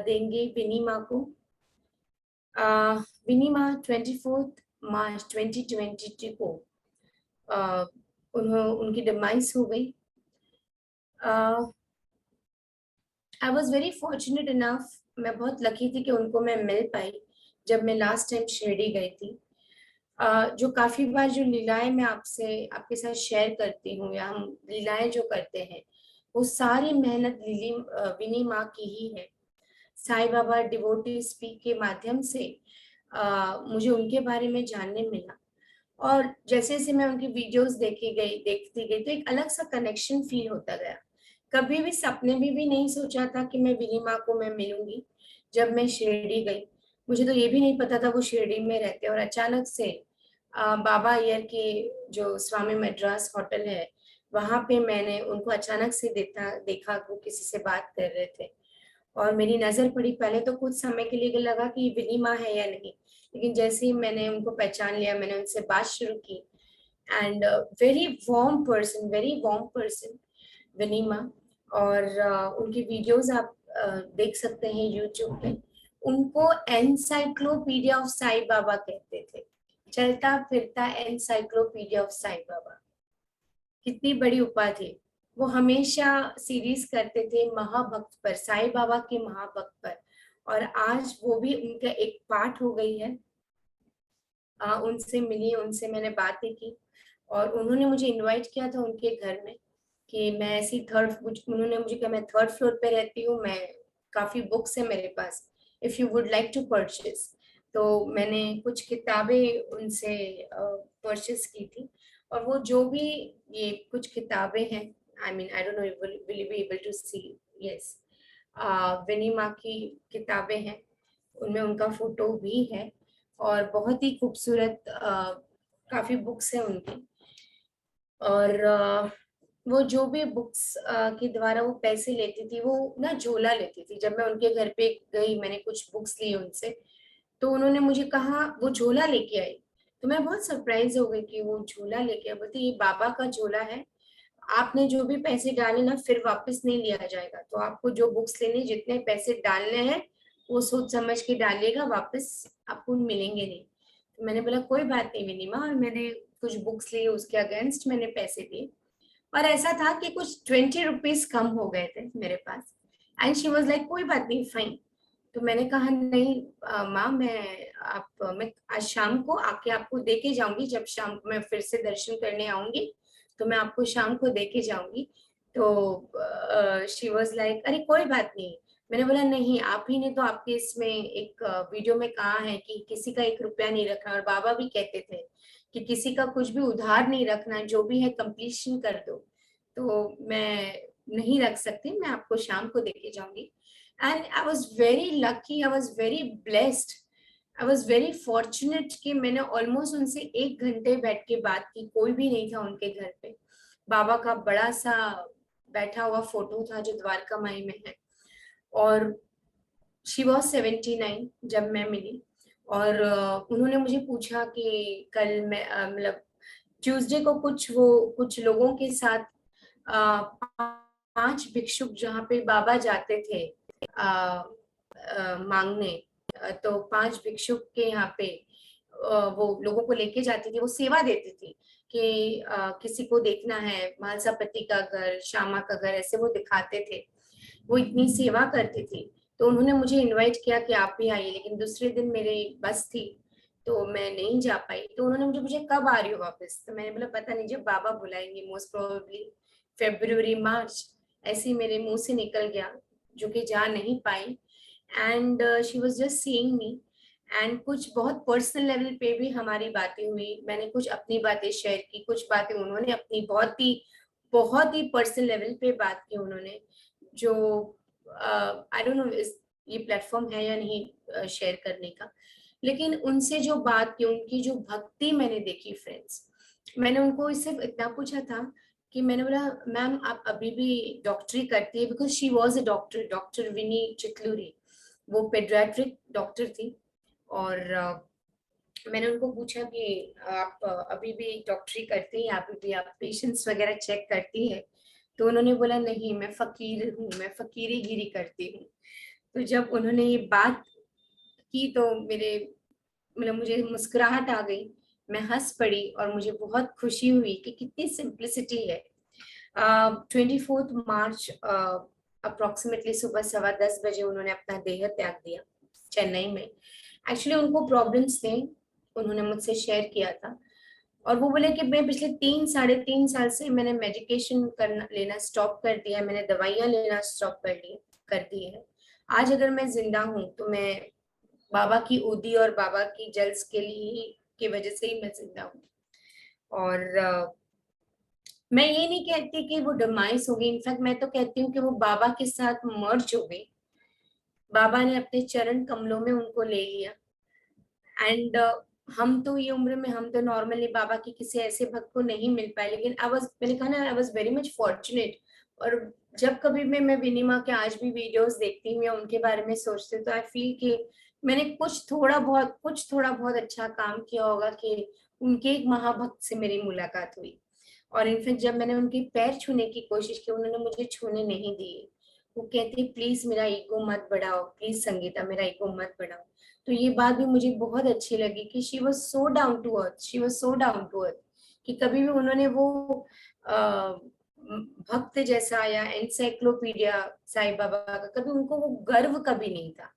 देंगे विनी माँ को। विनी माँ 24 मार्च 2022 को उनकी डिमाइस हो गई। I was very fortunate enough, मैं बहुत लकी थी कि उनको मैं मिल पाई जब मैं लास्ट टाइम शिरडी गई थी। जो काफी बार जो लीलाएं मैं आपसे आपके साथ शेयर करती हूँ, या हम लीलाएं जो करते हैं, वो सारी मेहनत विनी माँ की ही है। साईं बाबा डिवोटी स्पीक के माध्यम से मुझे उनके बारे में जानने मिला, और जैसे जैसे मैं उनकी वीडियोस देखती गई तो एक अलग सा कनेक्शन फील होता गया। कभी भी सपने में भी नहीं सोचा था कि मैं विनी माँ को मैं मिलूंगी। जब मैं शिरडी गई, मुझे तो ये भी नहीं पता था वो शिरडी में रहते, और अचानक से बाबा अय्यर के जो स्वामी मद्रास होटल है, वहां पे मैंने उनको अचानक से देखा देखा वो किसी से बात कर रहे थे, और मेरी नजर पड़ी। पहले तो कुछ समय के लिए लगा कि विनी माँ है या नहीं, लेकिन जैसे ही मैंने उनको पहचान लिया, मैंने उनसे बात शुरू की। एंड वेरी वार्म पर्सन विनी माँ। और उनकी वीडियोस आप देख सकते हैं यूट्यूब पे। उनको एनसाइक्लोपीडिया ऑफ साई बाबा कहते थे, चलता फिरता एनसाइक्लोपीडिया ऑफ साई बाबा। कितनी बड़ी उपाधि। वो हमेशा सीरीज करते थे महाभक्त पर, साईं बाबा के महाभक्त पर, और आज वो भी उनका एक पार्ट हो गई है। उनसे मिली, उनसे मैंने बातें की, और उन्होंने मुझे इनवाइट किया था उनके घर में कि मैं ऐसी उन्होंने मुझे कहा मैं थर्ड फ्लोर पे रहती हूँ, मैं काफी बुक्स है मेरे पास, if you would like to purchase. तो मैंने कुछ किताबें उनसे परचेज की थी, और वो जो भी ये कुछ किताबें हैं, I mean I don't know will you be able to see, yes, Vini माँ की किताबें हैं, उनमें उनका फोटो भी है, और बहुत ही खूबसूरत काफी बुक्स हैं उनकी। और वो जो भी बुक्स के द्वारा वो पैसे लेती थी, वो ना झोला लेती थी। जब मैं उनके घर पे गई, मैंने कुछ बुक्स ली उनसे, तो उन्होंने मुझे कहा वो झोला लेके आई। तो मैं बहुत सरप्राइज हो गई कि वो झोला लेके आई। बोलती ये बाबा का झोला है, आपने जो भी पैसे डाले ना फिर वापस नहीं लिया जाएगा, तो आपको जो बुक्स लेने, जितने पैसे डालने हैं वो सोच समझ के डालिएगा, वापस आपको मिलेंगे नहीं। तो मैंने बोला कोई बात नहीं विनीमा, और मैंने कुछ बुक्स लिए, उसके अगेंस्ट मैंने पैसे दिए। और ऐसा था कि कुछ 20 रुपीज कम हो गए थे मेरे पास। एंड शी वॉज लाइक कोई बात नहीं, फाइन। तो मैंने कहा नहीं माँ, मैं आज शाम को आके आपको दे के जाऊंगी, जब शाम को मैं फिर से दर्शन करने आऊंगी तो मैं आपको शाम को दे के जाऊंगी। तो शी वॉज लाइक अरे कोई बात नहीं। मैंने बोला नहीं, आप ही ने तो आपके इसमें एक वीडियो में कहा है कि किसी का 1 रुपया नहीं रखना, और बाबा भी कहते थे कि किसी का कुछ भी उधार नहीं रखना, जो भी है कंप्लीशन कर दो। तो मैं नहीं रख सकती, मैं आपको शाम को देके जाऊंगी। And I was very lucky, I was very blessed, I was very fortunate कि मैंने ऑलमोस्ट उनसे 1 घंटे बैठ के बात की। कोई भी नहीं था उनके घर पे। बाबा का बड़ा सा बैठा हुआ फोटो था जो द्वारका माई में है। और शी वॉज 79 जब मैं मिली। और उन्होंने मुझे पूछा कि कल मैं मतलब ट्यूसडे को कुछ लोगों के साथ अ, 5 भिक्षुक जहाँ पे बाबा जाते थे मांगने, तो 5 भिक्षुक के यहाँ पे वो लोगों को लेके जाती थी, वो सेवा देती थी कि किसी को देखना है, महासपति का घर, श्यामा का घर, ऐसे वो दिखाते थे। वो इतनी सेवा करती थी। तो उन्होंने मुझे इनवाइट किया कि आप भी आइए, लेकिन दूसरे दिन मेरी बस थी तो मैं नहीं जा पाई। तो उन्होंने मुझे मुझे कब आ रही हो वापस, तो मैंने बोला पता नहीं, जब बाबा बुलाएंगे, मोस्ट प्रोबेबली फेब्रुअरी मार्च। ऐसे ही मेरे मुंह से निकल गया, जो कि जा नहीं पाई। And she was just seeing me. And कुछ बहुत पर्सनल लेवल पे भी हमारी बातें हुई, मैंने कुछ अपनी बातें शेयर की, कुछ बातें उन्होंने अपनी बहुत ही पर्सनल लेवल पे बात की उन्होंने, जो आई डोंट नो ये प्लेटफॉर्म है या नहीं शेयर करने का। लेकिन उनसे जो बात की, उनकी जो भक्ति मैंने देखी फ्रेंड्स, मैंने उनको सिर्फ इतना पूछा था कि मैंने बोला मैम आप अभी भी डॉक्टरी करती है, because she was a doctor, doctor Vini Chitluri, वो पेडियाट्रिक डॉक्टर थी। और मैंने उनको पूछा कि आप अभी भी डॉक्टरी करती हैं, अभी भी आप पेशेंट्स वगैरह चेक करती हैं? तो उन्होंने बोला नहीं, मैं फकीर हूँ, मैं फकीरी गिरी करती हूँ। तो जब उन्होंने ये बात की तो मेरे मतलब मुझे मुस्कुराहट आ गई, मैं हंस पड़ी और मुझे बहुत खुशी हुई कि कितनी सिंप्लिसिटी है। 24 मार्च अप्रोक्सीमेटली सुबह 10:15 बजे उन्होंने अपना देह त्याग दिया चेन्नई में। एक्चुअली उनको प्रॉब्लम्स थे, उन्होंने मुझसे शेयर किया था। और वो बोले कि मैं पिछले 3 साढ़े 3 साल से मैंने मेडिकेशन करना लेना स्टॉप कर दिया है, मैंने दवाइयाँ लेना स्टॉप कर दी है। आज अगर मैं जिंदा हूँ तो मैं बाबा की उदी और बाबा की जल्स के लिए ही, की वजह से ही मैं जिंदा हूँ। और मैं ये नहीं कहती कि वो डिमाइस हो गई, इनफैक्ट मैं तो कहती हूँ कि वो बाबा के साथ मर्ज हो गई। बाबा ने अपने चरण कमलों में उनको ले लिया। एंड हम तो ये उम्र में, हम तो नॉर्मली बाबा की किसी ऐसे भक्त को नहीं मिल पाए, लेकिन मैंने कहा ना, I was very much fortunate. और जब कभी मैं विनिमा के आज भी वीडियोस देखती हूँ या उनके बारे में सोचती हूँ, तो आई फील कि मैंने कुछ थोड़ा बहुत अच्छा काम किया होगा कि उनके एक महाभक्त से मेरी मुलाकात हुई। और इनफैक्ट जब मैंने उनके पैर छूने की कोशिश की, उन्होंने मुझे छूने नहीं दिए। वो कहते प्लीज मेरा ईगो मत बढ़ाओ, प्लीज संगीता मेरा ईगो मत बढ़ाओ। तो ये बात भी मुझे बहुत अच्छी लगी कि she was so down to earth, she was so down to earth, कि कभी भी उन्होंने वो भक्त जैसा या एनसाइक्लोपीडिया साईं बाबा का, कभी उनको वो गर्व कभी नहीं था।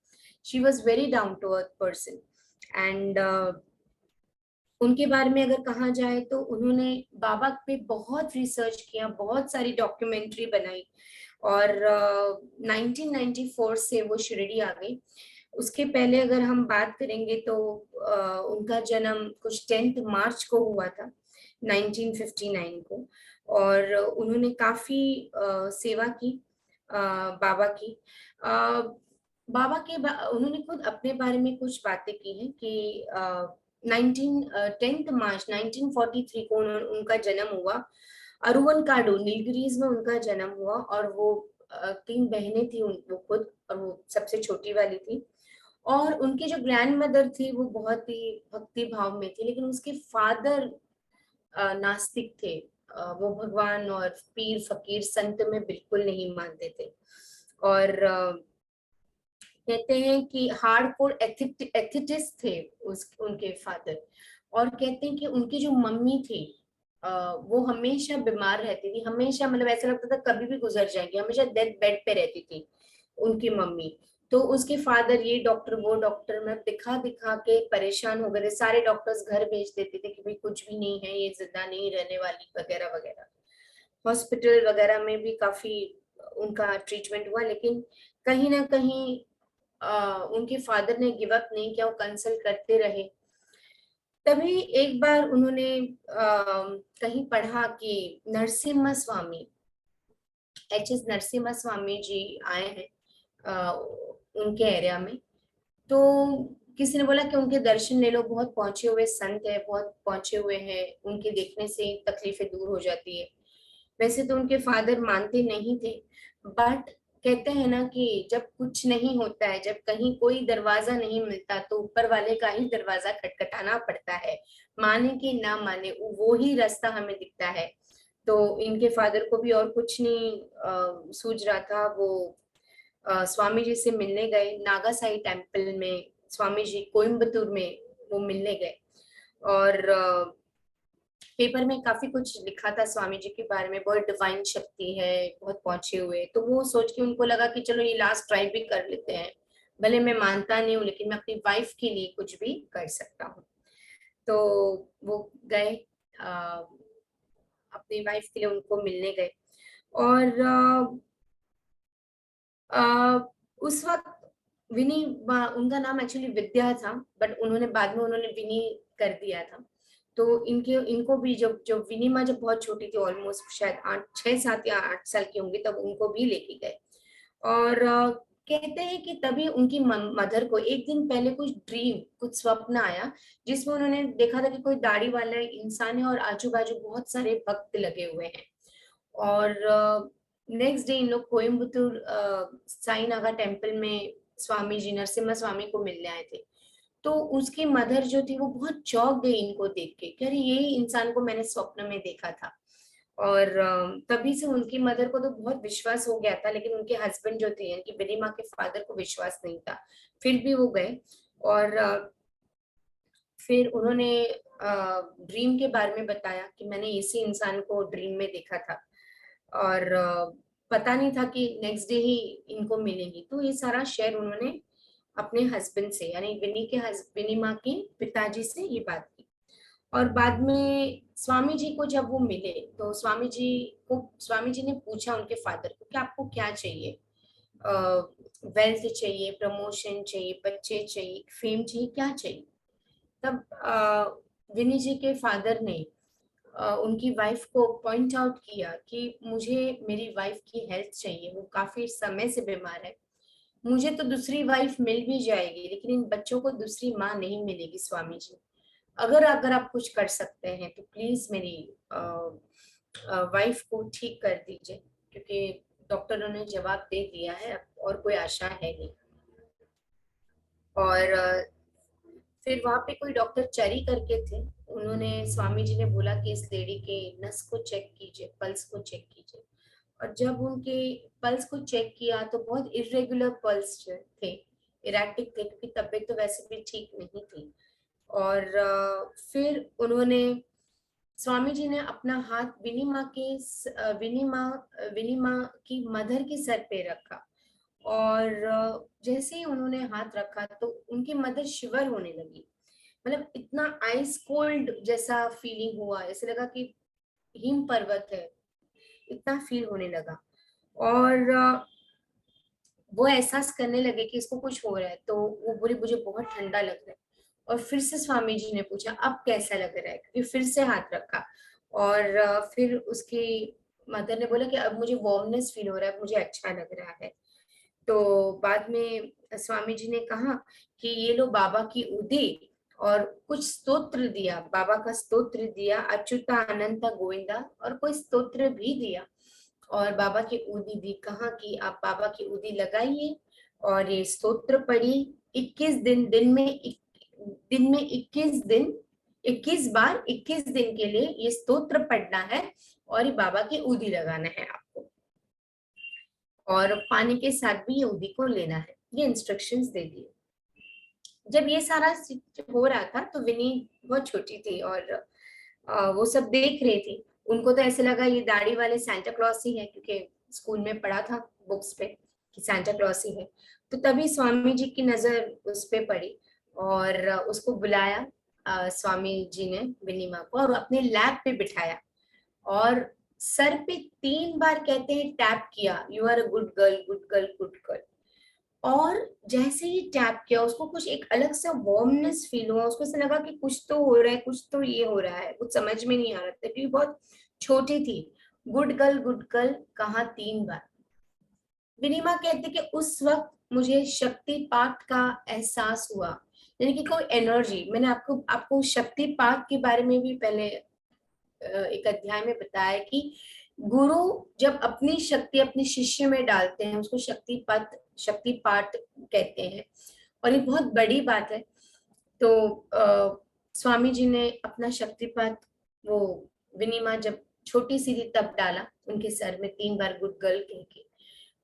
She was very down to earth person. And उनके बारे में अगर कहा जाए तो उन्होंने बाबा पे बहुत रिसर्च किया, बहुत सारी डॉक्यूमेंट्री बनाई। और 1994 से वो शिरडी आ गई। उसके पहले अगर हम बात करेंगे तो उनका जन्म कुछ 10 मार्च को हुआ था 1959 को। और उन्होंने काफी सेवा की बाबा की। अ, उन्होंने खुद अपने बारे में कुछ बातें की हैं कि 10 मार्च 1943 को उनका जन्म हुआ। अरुवनकाडु नीलगिरीज में उनका जन्म हुआ। और वो 3 बहनें थी, वो खुद, और वो सबसे छोटी वाली थी। और उनकी जो ग्रैंड मदर थी वो बहुत ही भक्ति भाव में थी, लेकिन उसके फादर नास्तिक थे। वो भगवान और पीर फकीर संत में बिल्कुल नहीं मानते थे। और कहते हैं कि हार्डकोर एथिटिस्ट थे उनके फादर। और कहते हैं कि उनकी जो मम्मी थी वो हमेशा बीमार रहती थी, हमेशा, मतलब ऐसा लगता था कभी भी गुजर जाएंगी, हमेशा डेथ बेड पे रहती थी उनकी मम्मी। तो उसके फादर ये डॉक्टर वो डॉक्टर में दिखा दिखा के परेशान हो गए थे, सारे डॉक्टर्स घर भेज देते थे कि भाई कुछ भी नहीं है, ये जिंदा नहीं रहने वाली, वगैरह वगैरह। हॉस्पिटल वगैरह में भी काफी उनका ट्रीटमेंट हुआ, लेकिन कहीं ना कहीं उनके फादर ने गिव अप नहीं किया, वो कंसल्ट करते रहे। तभी एक बार उन्होंने कहीं पढ़ा कि नरसिम्हा स्वामी, एच एस नरसिम्हा स्वामी जी आए हैं उनके एरिया में। तो किसी ने बोला कि उनके दर्शन ले लो, बहुत पहुंचे हुए संत है, बहुत पहुंचे हुए हैं, उनके देखने से तकलीफें दूर हो जाती है। वैसे तो उनके फादर मानते नहीं थे, बट कहते हैं ना कि जब कुछ नहीं होता है, जब कहीं कोई दरवाजा नहीं मिलता तो ऊपर वाले का ही दरवाजा खटखटाना पड़ता है। माने कि ना माने, वो ही रास्ता हमें दिखता है। तो इनके फादर को भी और कुछ नहीं सूझ रहा था। वो स्वामी जी से मिलने गए नागासाई टेम्पल में। स्वामी जी कोयम्बतूर में वो मिलने गए, और पेपर में काफी कुछ लिखा था स्वामी जी के बारे में, बहुत डिवाइन शक्ति है, बहुत पहुंचे हुए। तो वो सोच के उनको लगा कि चलो ये लास्ट ट्राई भी कर लेते हैं, भले मैं मानता नहीं हूँ लेकिन मैं अपनी वाइफ के लिए कुछ भी कर सकता हूँ। तो वो गए, अ, अपनी वाइफ के लिए उनको मिलने गए। और उस वक्त विनी, उनका नाम एक्चुअली विद्या था, बट उन्होंने बाद में उन्होंने विनी कर दिया था। तो इनको भी जब जब विनी माँ जब बहुत छोटी थी, ऑलमोस्ट शायद 6 7 या 8 साल की होंगी, तब उनको भी लेके गए। और कहते हैं कि तभी उनकी मदर को एक दिन पहले कुछ स्वप्न आया, जिसमें उन्होंने देखा था कि कोई दाढ़ी वाला इंसान है और आजू बाजू बहुत सारे भक्त लगे हुए हैं। और नेक्स्ट डे इन लोग कोयम्बतूर साई नागा टेम्पल में स्वामी जी नरसिम्हा स्वामी को मिलने आए थे। तो उसकी मदर जो थी वो बहुत चौंक गई इनको देख के कि अरे यही इंसान को मैंने स्वप्न में देखा था। और तभी से उनकी मदर को तो बहुत विश्वास हो गया था, लेकिन उनके हस्बैंड जो थे, यानी कि विनी माँ के फादर को विश्वास नहीं था। फिर भी वो गए, और फिर उन्होंने ड्रीम के बारे में बताया कि मैंने इसी इंसान को ड्रीम में देखा था, और पता नहीं था कि नेक्स्ट डे ही इनको मिलेंगी। तो ये सारा शेयर उन्होंने अपने हस्बैंड से, यानी विनी माँ के पिताजी से ये बात की। और बाद में स्वामी जी को जब वो मिले, तो स्वामी जी ने पूछा उनके फादर को कि आपको क्या चाहिए, वेल्थ चाहिए, प्रमोशन चाहिए, बच्चे चाहिए, फेम चाहिए, क्या चाहिए? तब विनी जी के फादर ने उनकी वाइफ को पॉइंट आउट किया कि मुझे मेरी वाइफ की हेल्थ चाहिए, वो काफी समय से बीमार है। मुझे तो दूसरी वाइफ मिल भी जाएगी, लेकिन इन बच्चों को दूसरी माँ नहीं मिलेगी स्वामी जी। अगर अगर आप कुछ कर सकते हैं तो प्लीज मेरी वाइफ को ठीक कर दीजिए, क्योंकि डॉक्टरों ने जवाब दे दिया है, अब और कोई आशा है नहीं। और फिर वहां पे कोई डॉक्टर चरी करके थे, उन्होंने स्वामी जी ने बोला कि इस लेडी के नस को चेक कीजिए, पल्स को चेक कीजिए। और जब उनके पल्स को चेक किया तो बहुत इरेगुलर पल्स थे, इरेटिक थे, क्योंकि तबीयत तो वैसे भी ठीक नहीं थी। और फिर उन्होंने स्वामी जी ने अपना हाथ विनी माँ की मदर के सर पे रखा। और जैसे ही उन्होंने हाथ रखा तो उनकी मदर शिवर होने लगी। मतलब इतना आइस कोल्ड जैसा फीलिंग हुआ, ऐसे लगा कि हिम पर्वत है, इतना फील होने लगा। और वो एहसास करने लगे कि इसको कुछ हो रहा है, तो वो बोली मुझे बहुत ठंडा लग रहा है। और फिर से स्वामी जी ने पूछा अब कैसा लग रहा है, क्योंकि फिर से हाथ रखा। और फिर उसकी मदर ने बोला कि अब मुझे वार्मनेस फील हो रहा है, मुझे अच्छा लग रहा है। तो बाद में स्वामी जी ने कहा कि ये लो बाबा की उदी, और कुछ स्तोत्र दिया, बाबा का स्तोत्र दिया, अच्युता अनंता गोविंदा, और कोई स्तोत्र भी दिया। और बाबा की उदी दी, कहा कि आप बाबा की उदी लगाइए और ये स्तोत्र पढ़िए। 21 दिन, दिन में 21 दिन, 21 बार 21 दिन के लिए ये स्तोत्र पढ़ना है, और ये बाबा की उदी लगाना है आपको, और पानी के साथ भी ये उदी को लेना है। ये इंस्ट्रक्शंस दे दिए। जब ये सारा हो रहा था तो विनी बहुत छोटी थी, और वो सब देख रही थी। उनको तो ऐसे लगा ये दाढ़ी वाले सांता क्लॉस ही है, क्योंकि स्कूल में पढ़ा था बुक्स पे कि सांता क्लॉस ही है। तो तभी स्वामी जी की नजर उस पे पड़ी, और उसको बुलाया स्वामी जी ने विनी माँ को, और अपने लैप पे बिठाया, और सर पे 3 बार कहते हैं टैप किया, you are a good girl, good girl, good girl. और जैसे ही टैप किया उसको कुछ एक अलग सा वार्मनेस फील हुआ, उसको ऐसा लगा कि कुछ तो हो रहा है, कुछ तो ये हो रहा है, कुछ समझ में नहीं आ रहा था क्योंकि बहुत छोटी थी। गुड गर्ल कहा 3 बार। विनिमा कहते कि उस वक्त मुझे शक्तिपात का एहसास हुआ, यानी कि कोई एनर्जी। मैंने आपको आपको शक्तिपात के बारे में भी पहले एक अध्याय में बताया कि गुरु जब अपनी शक्ति अपने शिष्य में डालते हैं उसको शक्तिपात कहते हैं, और ये बहुत बड़ी बात है। तो स्वामी जी ने अपना शक्तिपात, वो विनिमा जब छोटी सी थी तब डाला उनके सर में 3 बार गुड गर्ल कह के,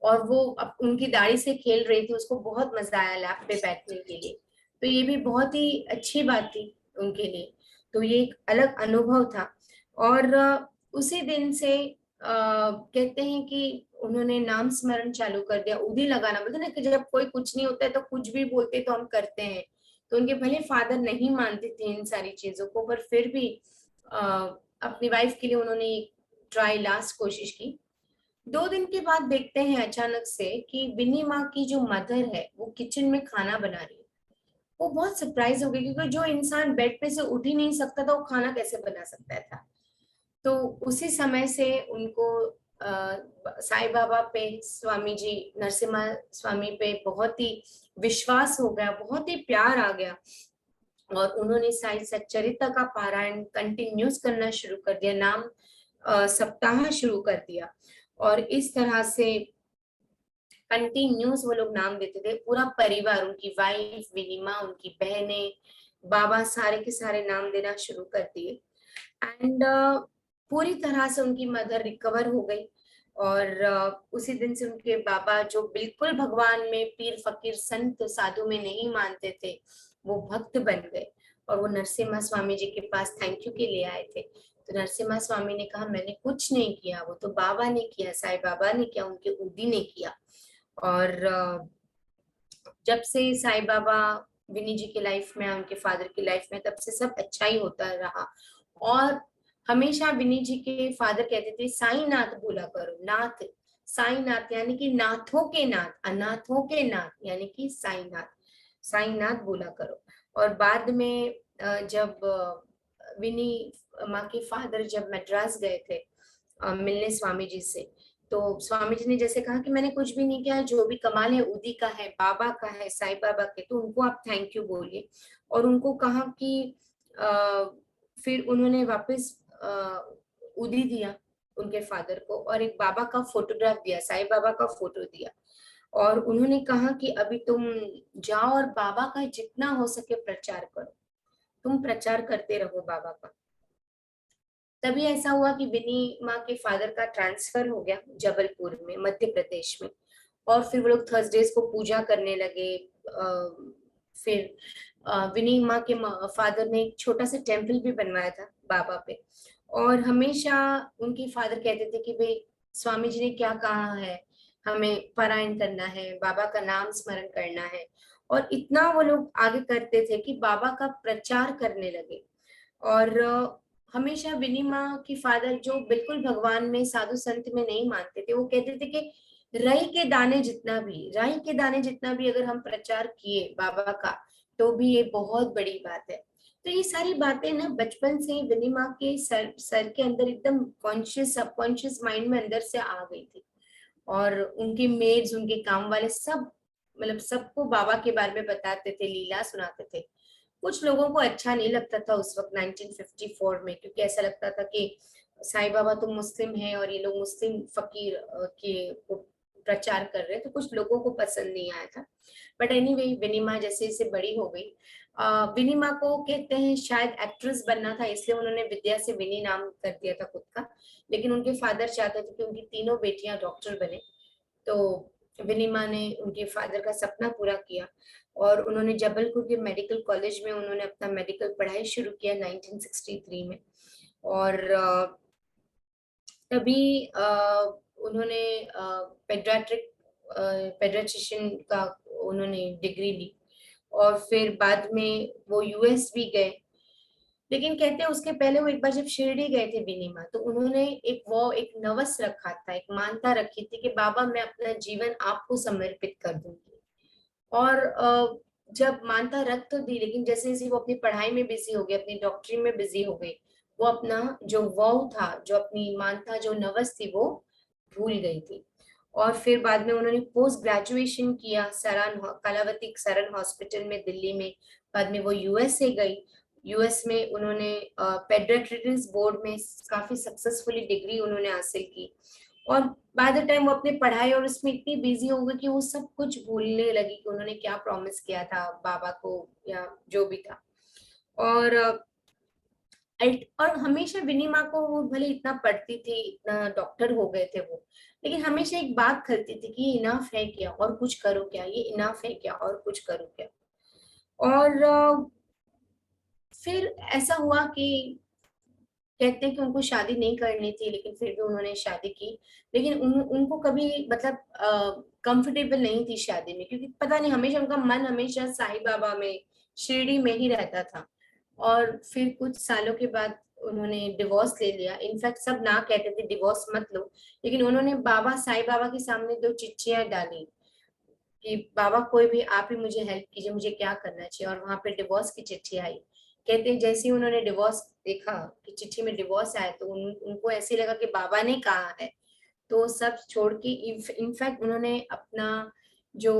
और वो उनकी दाढ़ी से खेल रही थी, उसको बहुत मजा आया लैप पे बैठने के लिए। तो ये भी बहुत ही अच्छी बात थी उनके लिए। तो ये एक अलग अनुभव था। और उसी दिन से कहते हैं कि उन्होंने नाम स्मरण चालू कर दिया, उदी लगाना बोलते ना कि जब कोई कुछ नहीं होता है तो कुछ भी बोलते तो हम करते हैं। तो उनके भले फादर नहीं मानते थे इन सारी चीजों को, पर फिर भी अपनी वाइफ के लिए उन्होंने ट्राई लास्ट कोशिश की। 2 दिन के बाद देखते हैं अचानक से कि विनी माँ की जो मदर है वो किचन में खाना बना रही है। वो बहुत सरप्राइज हो गई, क्योंकि जो इंसान बेड पे से उठ ही नहीं सकता था वो खाना कैसे बना सकता था। तो उसी समय से उनको साईं बाबा पे, स्वामी जी नरसिम्हा स्वामी पे बहुत ही विश्वास हो गया, बहुत ही प्यार आ गया, और उन्होंने साई सच्चरित्र का पारायण कंटिन्यूस करना शुरू कर दिया, नाम सप्ताह शुरू कर दिया। और इस तरह से कंटिन्यूस वो लोग नाम देते थे, पूरा परिवार, उनकी वाइफ विनिमा, उनकी बहनें, बाबा, सारे के सारे नाम देना शुरू कर दिए। एंड पूरी तरह से उनकी मदर रिकवर हो गई। और उसी दिन से उनके बाबा, जो बिल्कुल भगवान में पीर फकीर संत साधु में नहीं मानते थे, वो भक्त बन गए। और वो नरसिम्हा स्वामी जी के पास थैंक यू के लिए आए थे। तो नरसिम्हा स्वामी ने कहा मैंने कुछ नहीं किया, वो तो बाबा ने किया, साईं बाबा ने किया, उनके उदी ने किया। और जब से साईं बाबा विनी जी की लाइफ में, उनके फादर की लाइफ में, तब से सब अच्छा ही होता रहा। और हमेशा विनी जी के फादर कहते थे साईं नाथ बोला करो, नाथ, साईं नाथ यानी कि नाथों के नाथ, अनाथों के नाथ यानी कि साईं नाथ, साईं नाथ बोला करो। और बाद में जब विनी माँ के फादर जब मद्रास गए थे मिलने स्वामी जी से, तो स्वामी जी ने जैसे कहा कि मैंने कुछ भी नहीं किया, जो भी कमाल है उदी का है, बाबा का है, साईं बाबा के, तो उनको आप थैंक यू बोलिए। और उनको कहा कि आ, फिर उन्होंने वापस उदी दिया उनके फादर को, और एक बाबा का फोटोग्राफ दिया, साईं बाबा का फोटो दिया। और उन्होंने कहा कि अभी तुम जाओ और बाबा का जितना हो सके प्रचार करो, तुम प्रचार करते रहो बाबा का। तभी ऐसा हुआ कि विनी माँ के फादर का ट्रांसफर हो गया जबलपुर में, मध्य प्रदेश में। और फिर वो लोग थर्सडेज को पूजा करने लगे। फिर विनी माँ के फादर ने एक छोटा सा टेम्पल भी बनवाया था बाबा पे। और हमेशा उनके फादर कहते थे कि भाई स्वामी जी ने क्या कहा है, हमें पारायण करना है, बाबा का नाम स्मरण करना है। और इतना वो लोग आगे करते थे कि बाबा का प्रचार करने लगे। और हमेशा विनिमा की फादर, जो बिल्कुल भगवान में, साधु संत में नहीं मानते थे, वो कहते थे कि राई के दाने जितना भी अगर हम प्रचार किए बाबा का, तो भी ये बहुत बड़ी बात है। तो ये सारी बातें ना बचपन से ही विनिमा के सर के अंदर एकदम कॉन्शियस सबकॉन्शियस माइंड में अंदर से आ गई थी। और उनके मेड्स, उनके काम वाले सब, मतलब सबको बाबा के बारे में बताते थे, लीला सुनाते थे। कुछ लोगों को अच्छा नहीं लगता था उस वक्त 1954 में, क्योंकि ऐसा लगता था कि साईं बाबा तो मुस्लिम है और ये लोग मुस्लिम फकीर के प्रचार कर रहे हैं, तो कुछ लोगों को पसंद नहीं आया था। बट एनीवे विनिमा जैसे जैसे बड़ी हो गई, विनिमा को कहते हैं शायद एक्ट्रेस बनना था, इसलिए उन्होंने विद्या से विनी नाम कर दिया था खुद का। लेकिन उनके फादर चाहते थे कि उनकी तीनों बेटियां डॉक्टर बने। तो विनिमा ने उनके फादर का सपना पूरा किया, और उन्होंने जबलपुर के मेडिकल कॉलेज में उन्होंने अपना मेडिकल पढ़ाई शुरू किया 1963 में। और तभी उन्होंने पेडियाट्रिक पेडियाट्रिशियन का उन्होंने डिग्री ली। और फिर बाद में वो यूएस भी गए। लेकिन कहते हैं उसके पहले वो एक बार जब शिरडी गए थे विनिमा, तो उन्होंने एक नवस रखा था, एक मानता रखी थी कि बाबा मैं अपना जीवन आपको समर्पित कर दूंगी। और जब मानता रख तो दी, लेकिन जैसे जैसे वो अपनी पढ़ाई में बिजी हो गई, अपनी डॉक्टरी में बिजी हो गई, वो अपना जो वॉव था, जो अपनी मानता, जो नवस थी, वो भूल गई थी। और फिर बाद में उन्होंने पोस्ट ग्रेजुएशन किया कलावती सरन हॉस्पिटल में दिल्ली में। बाद में वो यूएसए गई, यूएस में उन्होंने पेडियाट्रिक्स बोर्ड में काफी सक्सेसफुली डिग्री उन्होंने हासिल की। और बाय द टाइम वो अपनी पढ़ाई और उसमें इतनी बिजी हो गई कि वो सब कुछ भूलने लगी कि उन्होंने क्या प्रॉमिस किया था बाबा को या जो भी था। और और हमेशा विनी माँ को, वो भले इतना पढ़ती थी, इतना डॉक्टर हो गए थे वो, लेकिन हमेशा एक बात खलती थी कि ये इनफ है क्या, और कुछ करो क्या, ये इनफ है क्या, और कुछ करो क्या। और फिर ऐसा हुआ कि कहते हैं कि उनको शादी नहीं करनी थी, लेकिन फिर भी उन्होंने शादी की। लेकिन उनको कभी मतलब कंफर्टेबल नहीं थी शादी में, क्योंकि पता नहीं हमेशा उनका मन हमेशा साईं बाबा में, शिरडी में ही रहता था। और फिर कुछ सालों के बाद उन्होंने डिवोर्स ले लिया। इनफैक्ट सब ना कहते थे डिवोर्स मत लो, लेकिन उन्होंने बाबा साईं बाबा के सामने 2 चिट्ठियां डाली कि बाबा कोई भी आप ही मुझे हेल्प कीजिए, मुझे क्या करना चाहिए। और वहां पे डिवोर्स की चिट्ठी आई। कहते हैं जैसे ही उन्होंने डिवोर्स देखा कि चिट्ठी में डिवोर्स आया, तो उनको ऐसे लगा कि बाबा ने कहा है। तो सब छोड़ के इनफैक्ट उन्होंने अपना जो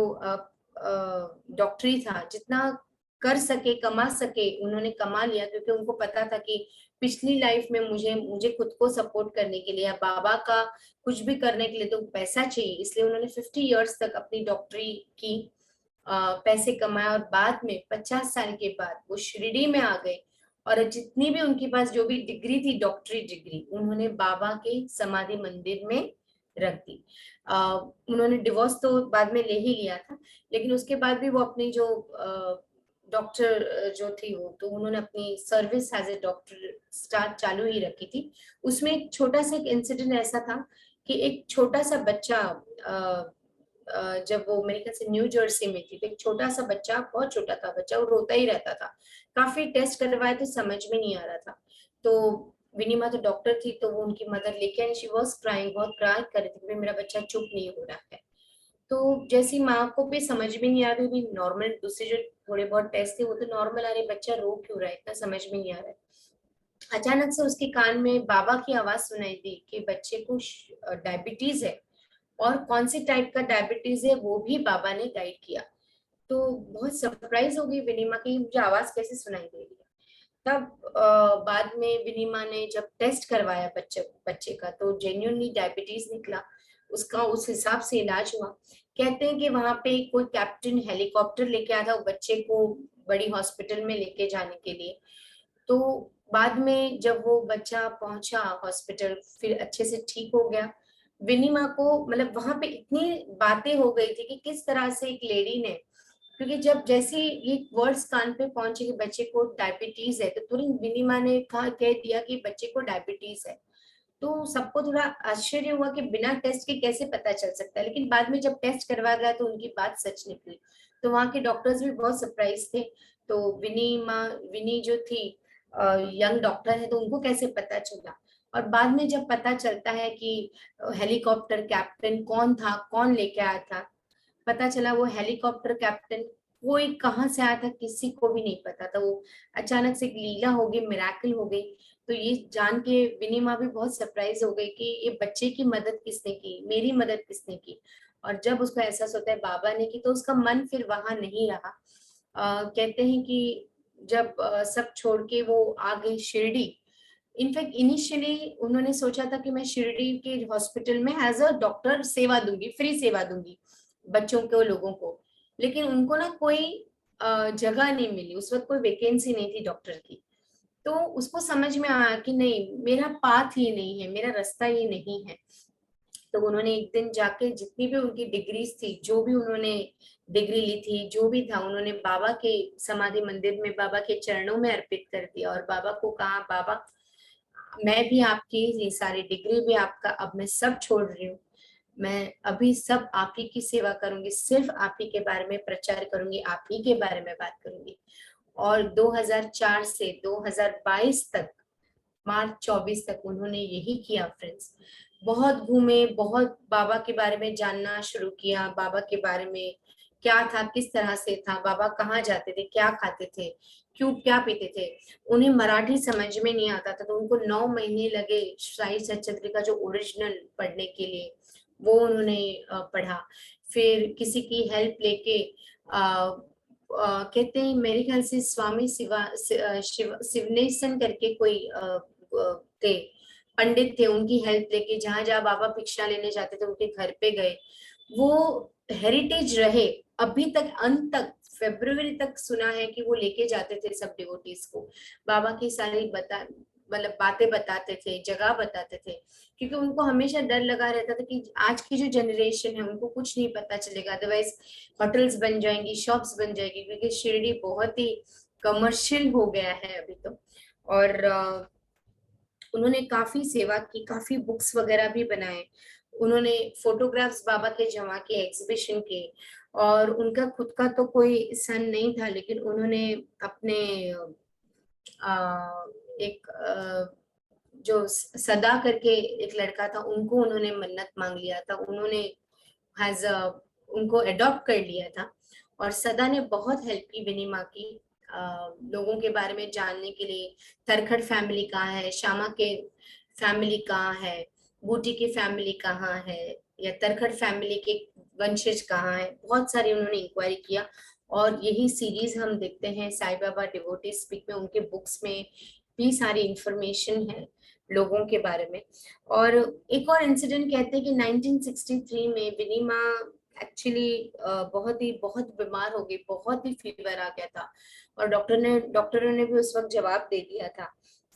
डॉक्टरी था, जितना कर सके कमा सके उन्होंने कमा लिया, क्योंकि उनको पता था कि पिछली लाइफ में मुझे मुझे खुद को सपोर्ट करने के लिए या बाबा का कुछ भी करने के लिए तो पैसा चाहिए। इसलिए उन्होंने 50 इयर्स तक अपनी डॉक्टरी की, पैसे कमाए, और बाद में 50 साल के बाद वो शिरडी में आ गए। और जितनी भी उनके पास जो भी डिग्री थी, डॉक्टरी डिग्री, उन्होंने बाबा के समाधि मंदिर में रख दी। उन्होंने डिवोर्स तो बाद में ले ही लिया था, लेकिन उसके बाद भी वो अपनी जो डॉक्टर जो थी, वो तो उन्होंने अपनी service as a doctor start चालू ही रखी थी। उसमें एक छोटा सा एक इंसिडेंट ऐसा था कि एक छोटा सा बच्चा, जब वो मेरे ख्याल से न्यू जर्सी में थी, तो एक छोटा सा बच्चा, बहुत छोटा था बच्चा, वो रोता ही रहता था। काफी टेस्ट करवाए तो समझ में नहीं आ रहा था। तो विनीमा तो डॉक्टर थी, तो वो उनकी मदर लेके आई। शी वॉज क्राइंग, बहुत क्राई कर रही थी कि मेरा बच्चा चुप नहीं हो रहा है। तो जैसी माँ को भी समझ में नहीं आ रही, भी नॉर्मल दूसरे जो थोड़े बहुत टेस्ट थे वो तो नॉर्मल आ रहे, बच्चा रो क्यों रहा है, इतना समझ में नहीं आ रहा है। अचानक से उसके कान में बाबा की आवाज सुनाई दी कि बच्चे को डायबिटीज है, और कौन सी टाइप का डायबिटीज है वो भी बाबा ने गाइड किया। तो बहुत सरप्राइज हो गई विनीमा की, मुझे आवाज कैसे सुनाई दे रही है। तब बाद में विनीमा ने जब टेस्ट करवाया बच्चे का, तो जेन्युइनली डायबिटीज निकला। उसका उस हिसाब से इलाज हुआ। कहते हैं कि वहां पे कोई कैप्टन हेलीकॉप्टर लेके आया था वो बच्चे को बड़ी हॉस्पिटल में लेके जाने के लिए। तो बाद में जब वो बच्चा पहुंचा हॉस्पिटल, फिर अच्छे से ठीक हो गया। विनीमा को मतलब वहां पे इतनी बातें हो गई थी कि किस तरह से एक लेडी ने, क्योंकि जब जैसे ये वर्ड्स कान पे पहुंचे कि बच्चे को डायबिटीज है, तो तुरंत विनीमा ने कहा, कह दिया कि बच्चे को डायबिटीज है। तो सबको थोड़ा आश्चर्य हुआ कि बिना टेस्ट के कैसे पता चल सकता है, लेकिन बाद में जब टेस्ट करवाया गया तो उनकी बात सच निकली। तो वहाँ के डॉक्टर्स भी बहुत सरप्राइज थे। तो विनी जो थी यंग डॉक्टर है, तो उनको कैसे पता चला। और बाद में जब पता चलता है कि हेलीकॉप्टर कैप्टन कौन था, कौन लेके आया था, पता चला वो हेलीकॉप्टर कैप्टन कोई कहाँ से आया था किसी को भी नहीं पता था। वो अचानक से एक लीला हो गई, मिराकल हो गई। तो ये जान के विनी माँ भी बहुत सरप्राइज हो गई कि ये बच्चे की मदद किसने की, मेरी मदद किसने की। और जब उसको एहसास होता है बाबा ने की, तो उसका मन फिर वहां नहीं रहा। कहते हैं कि जब सब छोड़ के वो आ गई शिरडी। इनफैक्ट इनिशियली उन्होंने सोचा था कि मैं शिरडी के हॉस्पिटल में एज अ डॉक्टर सेवा दूंगी, फ्री सेवा दूंगी बच्चों को, लोगों को। लेकिन उनको ना कोई जगह नहीं मिली, उस वक्त कोई वैकेंसी नहीं थी डॉक्टर की। तो उसको समझ में आया कि नहीं, मेरा पाथ ये नहीं है, मेरा रास्ता ये नहीं है। तो उन्होंने एक दिन जाके जितनी भी उनकी डिग्रीज थी, जो भी उन्होंने डिग्री ली थी, जो भी था, उन्होंने बाबा के समाधि मंदिर में बाबा के चरणों में अर्पित कर दिया। और बाबा को कहा, बाबा मैं भी आपकी ये सारी डिग्री भी आपका, अब मैं सब छोड़ रही हूँ। मैं अभी सब आप ही की सेवा करूंगी, सिर्फ आप ही के बारे में प्रचार करूंगी, आप ही के बारे में बात करूंगी। और 2004 से 2022 तक, मार्च 24 तक उन्होंने यही किया फ्रेंड्स। बहुत घूमे, बहुत बाबा के बारे में जानना शुरू किया, बाबा के बारे में क्या था, किस तरह से था बाबा, कहाँ जाते थे, क्या खाते थे, क्यों क्या पीते थे। उन्हें मराठी समझ में नहीं आता था, तो उनको 9 महीने लगे साई सच्चरित्र का जो ओरिजिनल पढ़ने के लिए। वो उन्होंने पढ़ा। फिर किसी की हेल्प लेके कहते हैं मेरे ख्याल से स्वामी शिवनेशन करके कोई थे, पंडित थे, उनकी हेल्प लेके जहां जहां बाबा भिक्षा लेने जाते थे उनके घर पे गए। वो हेरिटेज रहे अभी तक, अंत तक, फरवरी तक सुना है कि वो लेके जाते थे सब डिवोटीज को, बाबा की सारी मतलब बातें बताते थे, जगह बताते थे, क्योंकि उनको हमेशा डर लगा रहता था कि आज की जो जनरेशन है उनको कुछ नहीं पता चलेगा, अदरवाइज होटल्स बन जाएंगी, शॉप्स बन जाएगी, क्योंकि शिरडी बहुत ही कमर्शियल हो गया है अभी तो। और उन्होंने काफी सेवा की, काफी बुक्स वगैरह भी बनाए, उन्होंने फोटोग्राफ्स बाबा के जमा के, एग्जीबिशन के। और उनका खुद का तो कोई सन नहीं था, लेकिन उन्होंने अपने एक जो सदा करके एक लड़का था, उनको उन्होंने मन्नत मांग लिया था, उन्होंने हैज उनको अडॉप्ट कर लिया था। और सदा ने बहुत हेल्प की विनिमा की, लोगों के बारे में जानने के लिए, तरखड़ फैमिली कहाँ है, श्यामा के फैमिली कहाँ है, बूटी की फैमिली कहाँ है, या तरखड़ फैमिली के वंशज कहाँ है, बहुत सारी उन्होंने इंक्वायरी किया। और यही सीरीज हम देखते हैं साईं बाबा डिवोटी स्पीक में, उनके बुक्स में भी सारी इंफॉर्मेशन है लोगों के बारे में। और एक और इंसिडेंट कहते हैं कि 1963 में विनिमा एक्चुअली बहुत बीमार हो गई, बहुत ही फीवर आ गया था, और डॉक्टरों ने भी उस वक्त जवाब दे दिया था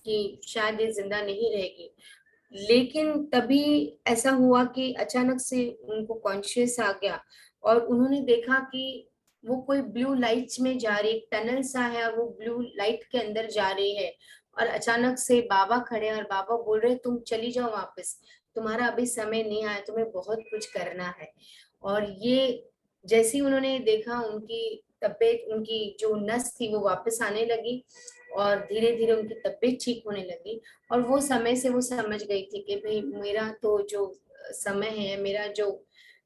कि शायद ये जिंदा नहीं रहेगी। लेकिन तभी ऐसा हुआ कि अचानक से उनको कॉन्शियस आ गया, और उन्होंने देखा कि वो कोई ब्लू लाइट्स में जा रही, एक टनल सा है और वो ब्लू लाइट के अंदर जा रही है, और अचानक से बाबा खड़े हैं और बाबा बोल रहे तुम चली जाओ वापस, तुम्हारा अभी समय नहीं आया, तुम्हें बहुत कुछ करना है। और ये जैसे ही उन्होंने देखा, उनकी तबीयत, उनकी जो नस थी वो वापस आने लगी, और धीरे धीरे उनकी तबीयत ठीक होने लगी। और वो समय से वो समझ गई थी कि भाई मेरा तो जो समय है, मेरा जो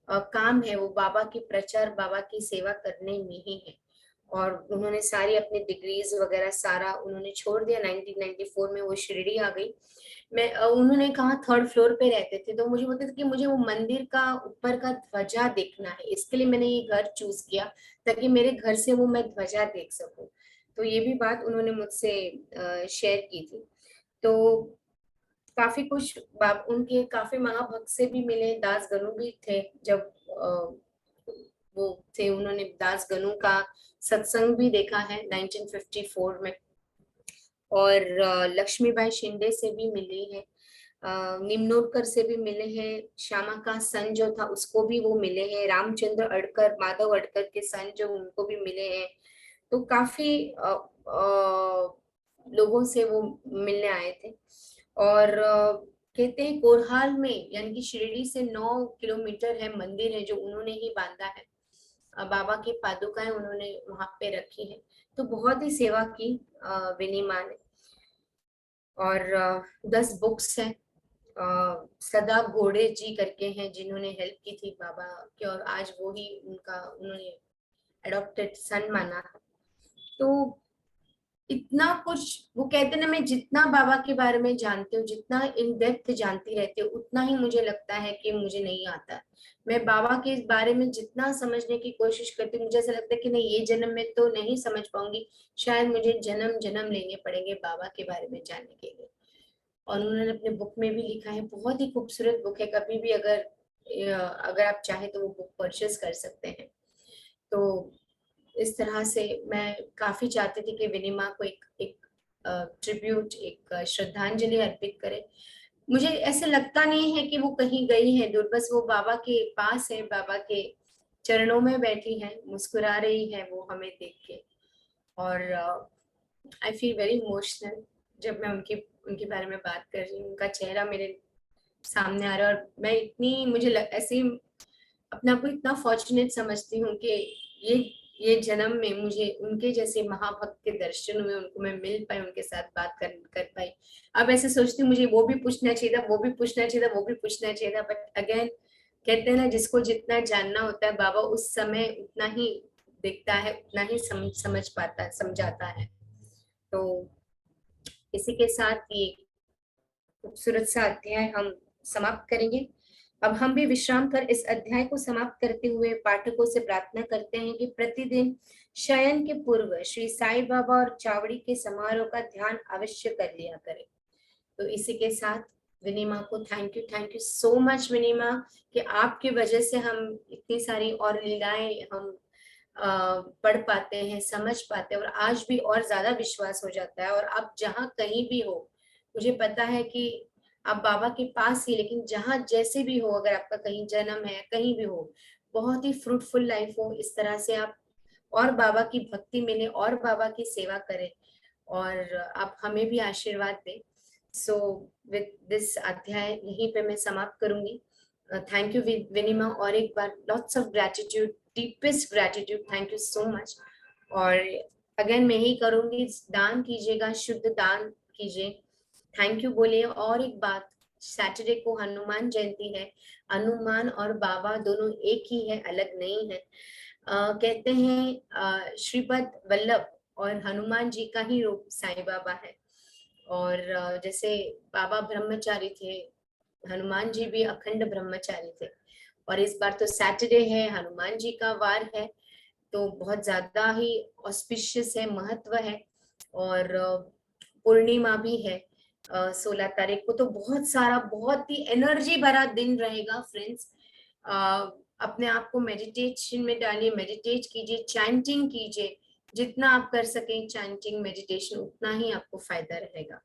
काम है, वो बाबा की प्रचार, बाबा की सेवा करने में ही है। और उन्होंने सारी अपनी डिग्रीज वगैरह सारा उन्होंने छोड़ दिया। 1994 में वो शिरडी आ गई। उन्होंने कहा थर्ड फ्लोर पे रहते थे, तो मुझे बोलते थे कि मुझे वो मंदिर का ऊपर का ध्वजा देखना है, इसके लिए मैंने ये घर चूज किया, ताकि मेरे घर से वो मैं ध्वजा देख सकूं। तो ये भी बात उन्होंने मुझसे शेयर की थी। तो काफी कुछ उनके काफी महाभक्त से भी मिले, दास गनु भी थे जब वो थे, उन्होंने दास गनु का सत्संग भी देखा है 1954 में। और लक्ष्मीबाई शिंदे से भी मिली है, निम्नोडकर से भी मिले हैं, श्यामा का सन जो था उसको भी वो मिले हैं, रामचंद्र अडकर, माधव अडकर के सन जो, उनको भी मिले हैं। तो काफी लोगों से वो मिलने आए थे। और कहते हैं कोरहाल में, यानी कि शिरडी से 9 किलोमीटर है, मंदिर है जो उन्होंने ही बांधा है, बाबा की पादुकाएं उन्होंने वहां पे रखी है। तो बहुत ही सेवा की विनिमा ने। और 10 बुक्स हैं, सदा घोड़े जी करके हैं जिन्होंने हेल्प की थी बाबा की, और आज वो ही उनका उन्होंने एडॉप्टेड सन माना। तो इतना कुछ, वो कहते ना, मैं जितना बाबा के बारे में जानती हूँ, जितना इन डेप्थ जानती रहती हूँ, उतना ही मुझे लगता है कि मुझे नहीं आता। मैं बाबा के बारे में जितना समझने की कोशिश करती हूँ, मुझे ऐसा लगता है कि नहीं, ये जन्म में तो नहीं समझ पाऊंगी, शायद मुझे जन्म जन्म लेने पड़ेंगे बाबा के बारे में जानने के लिए। और उन्होंने अपने बुक में भी लिखा है, बहुत ही खूबसूरत बुक है, कभी भी अगर आप चाहे तो वो बुक परचेज कर सकते हैं। तो इस तरह से मैं काफी चाहती थी कि विनिमा को एक एक ट्रिब्यूट, एक श्रद्धांजलि अर्पित करे। मुझे ऐसे लगता नहीं है कि वो कहीं गई है दूर, बस वो बाबा के पास है, बाबा के चरणों में बैठी है, मुस्कुरा रही है वो हमें देख के। और आई फील वेरी इमोशनल जब मैं उनके बारे में बात कर रही हूँ, उनका चेहरा मेरे सामने आ रहा है। और मैं इतनी, ऐसे ही अपने आप को इतना फॉर्चुनेट समझती हूँ कि ये ये जन्म में मुझे उनके जैसे महाभक्त के दर्शन हुए, उनको मैं मिल पाई, उनके साथ बात कर पाई। अब ऐसे सोचती हूँ मुझे वो भी पूछना चाहिए था, वो भी पूछना चाहिए था, वो भी पूछना चाहिए था, बट अगेन कहते हैं ना, जिसको जितना जानना होता है बाबा उस समय उतना ही दिखता है, उतना ही समझ पाता है, समझाता है। तो इसी के साथ ये खूबसूरत सा अध्याय हम समाप्त करेंगे। अब हम भी विश्राम कर इस अध्याय को समाप्त करते हुए पाठकों से प्रार्थना करते हैं कि प्रतिदिन शयन के पूर्व श्री साईं बाबा और चावड़ी के समारोह का ध्यान अवश्य कर लिया करें। तो इसी के साथ विनिमा को थैंक यू सो मच विनिमा, कि आपकी वजह से हम इतनी सारी और लीलाएं हम पढ़ पाते हैं, समझ पाते हैं, और आज भी और ज्यादा विश्वास हो जाता है। और आप जहाँ कहीं भी हो, मुझे पता है कि आप बाबा के पास ही, लेकिन जहाँ जैसे भी हो, अगर आपका कहीं जन्म है, कहीं भी हो, बहुत ही फ्रूटफुल लाइफ हो, इस तरह से आप और बाबा की भक्ति मिले और बाबा की सेवा करें, और आप हमें भी आशीर्वाद दें। सो विद दिस अध्याय यहीं पे मैं समाप्त करूंगी। थैंक यू विनिमा, और एक बार lots of gratitude, deepest gratitude, thank you so much. और अगेन मैं ही करूंगी, दान कीजिएगा, शुद्ध दान कीजिए, थैंक यू बोलिए। और एक बात, सैटरडे को हनुमान जयंती है, हनुमान और बाबा दोनों एक ही है, अलग नहीं है। कहते हैं श्रीपद वल्लभ और हनुमान जी का ही रूप साईं बाबा है। और जैसे बाबा ब्रह्मचारी थे, हनुमान जी भी अखंड ब्रह्मचारी थे। और इस बार तो सैटरडे है, हनुमान जी का वार है, तो बहुत ज्यादा ही ऑस्पिशियस है, महत्व है। और पूर्णिमा भी है 16 तारीख को, तो बहुत सारा, बहुत ही एनर्जी भरा दिन रहेगा फ्रेंड्स। अपने आप को मेडिटेशन में डालिए, मेडिटेट कीजिए, चैंटिंग कीजिए, जितना आप कर सकें चैंटिंग मेडिटेशन, उतना ही आपको फायदा रहेगा।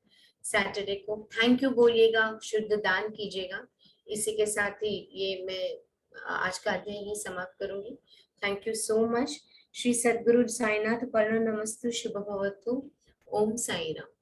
सैटरडे को थैंक यू बोलिएगा, शुद्ध दान कीजिएगा। इसी के साथ ही ये मैं आज का अध्याय ही समाप्त करूंगी। Thank you so much. Shri Sadguru Sainath, पर्ण नमस्तु, शुभ भवतु। ओम साई राम।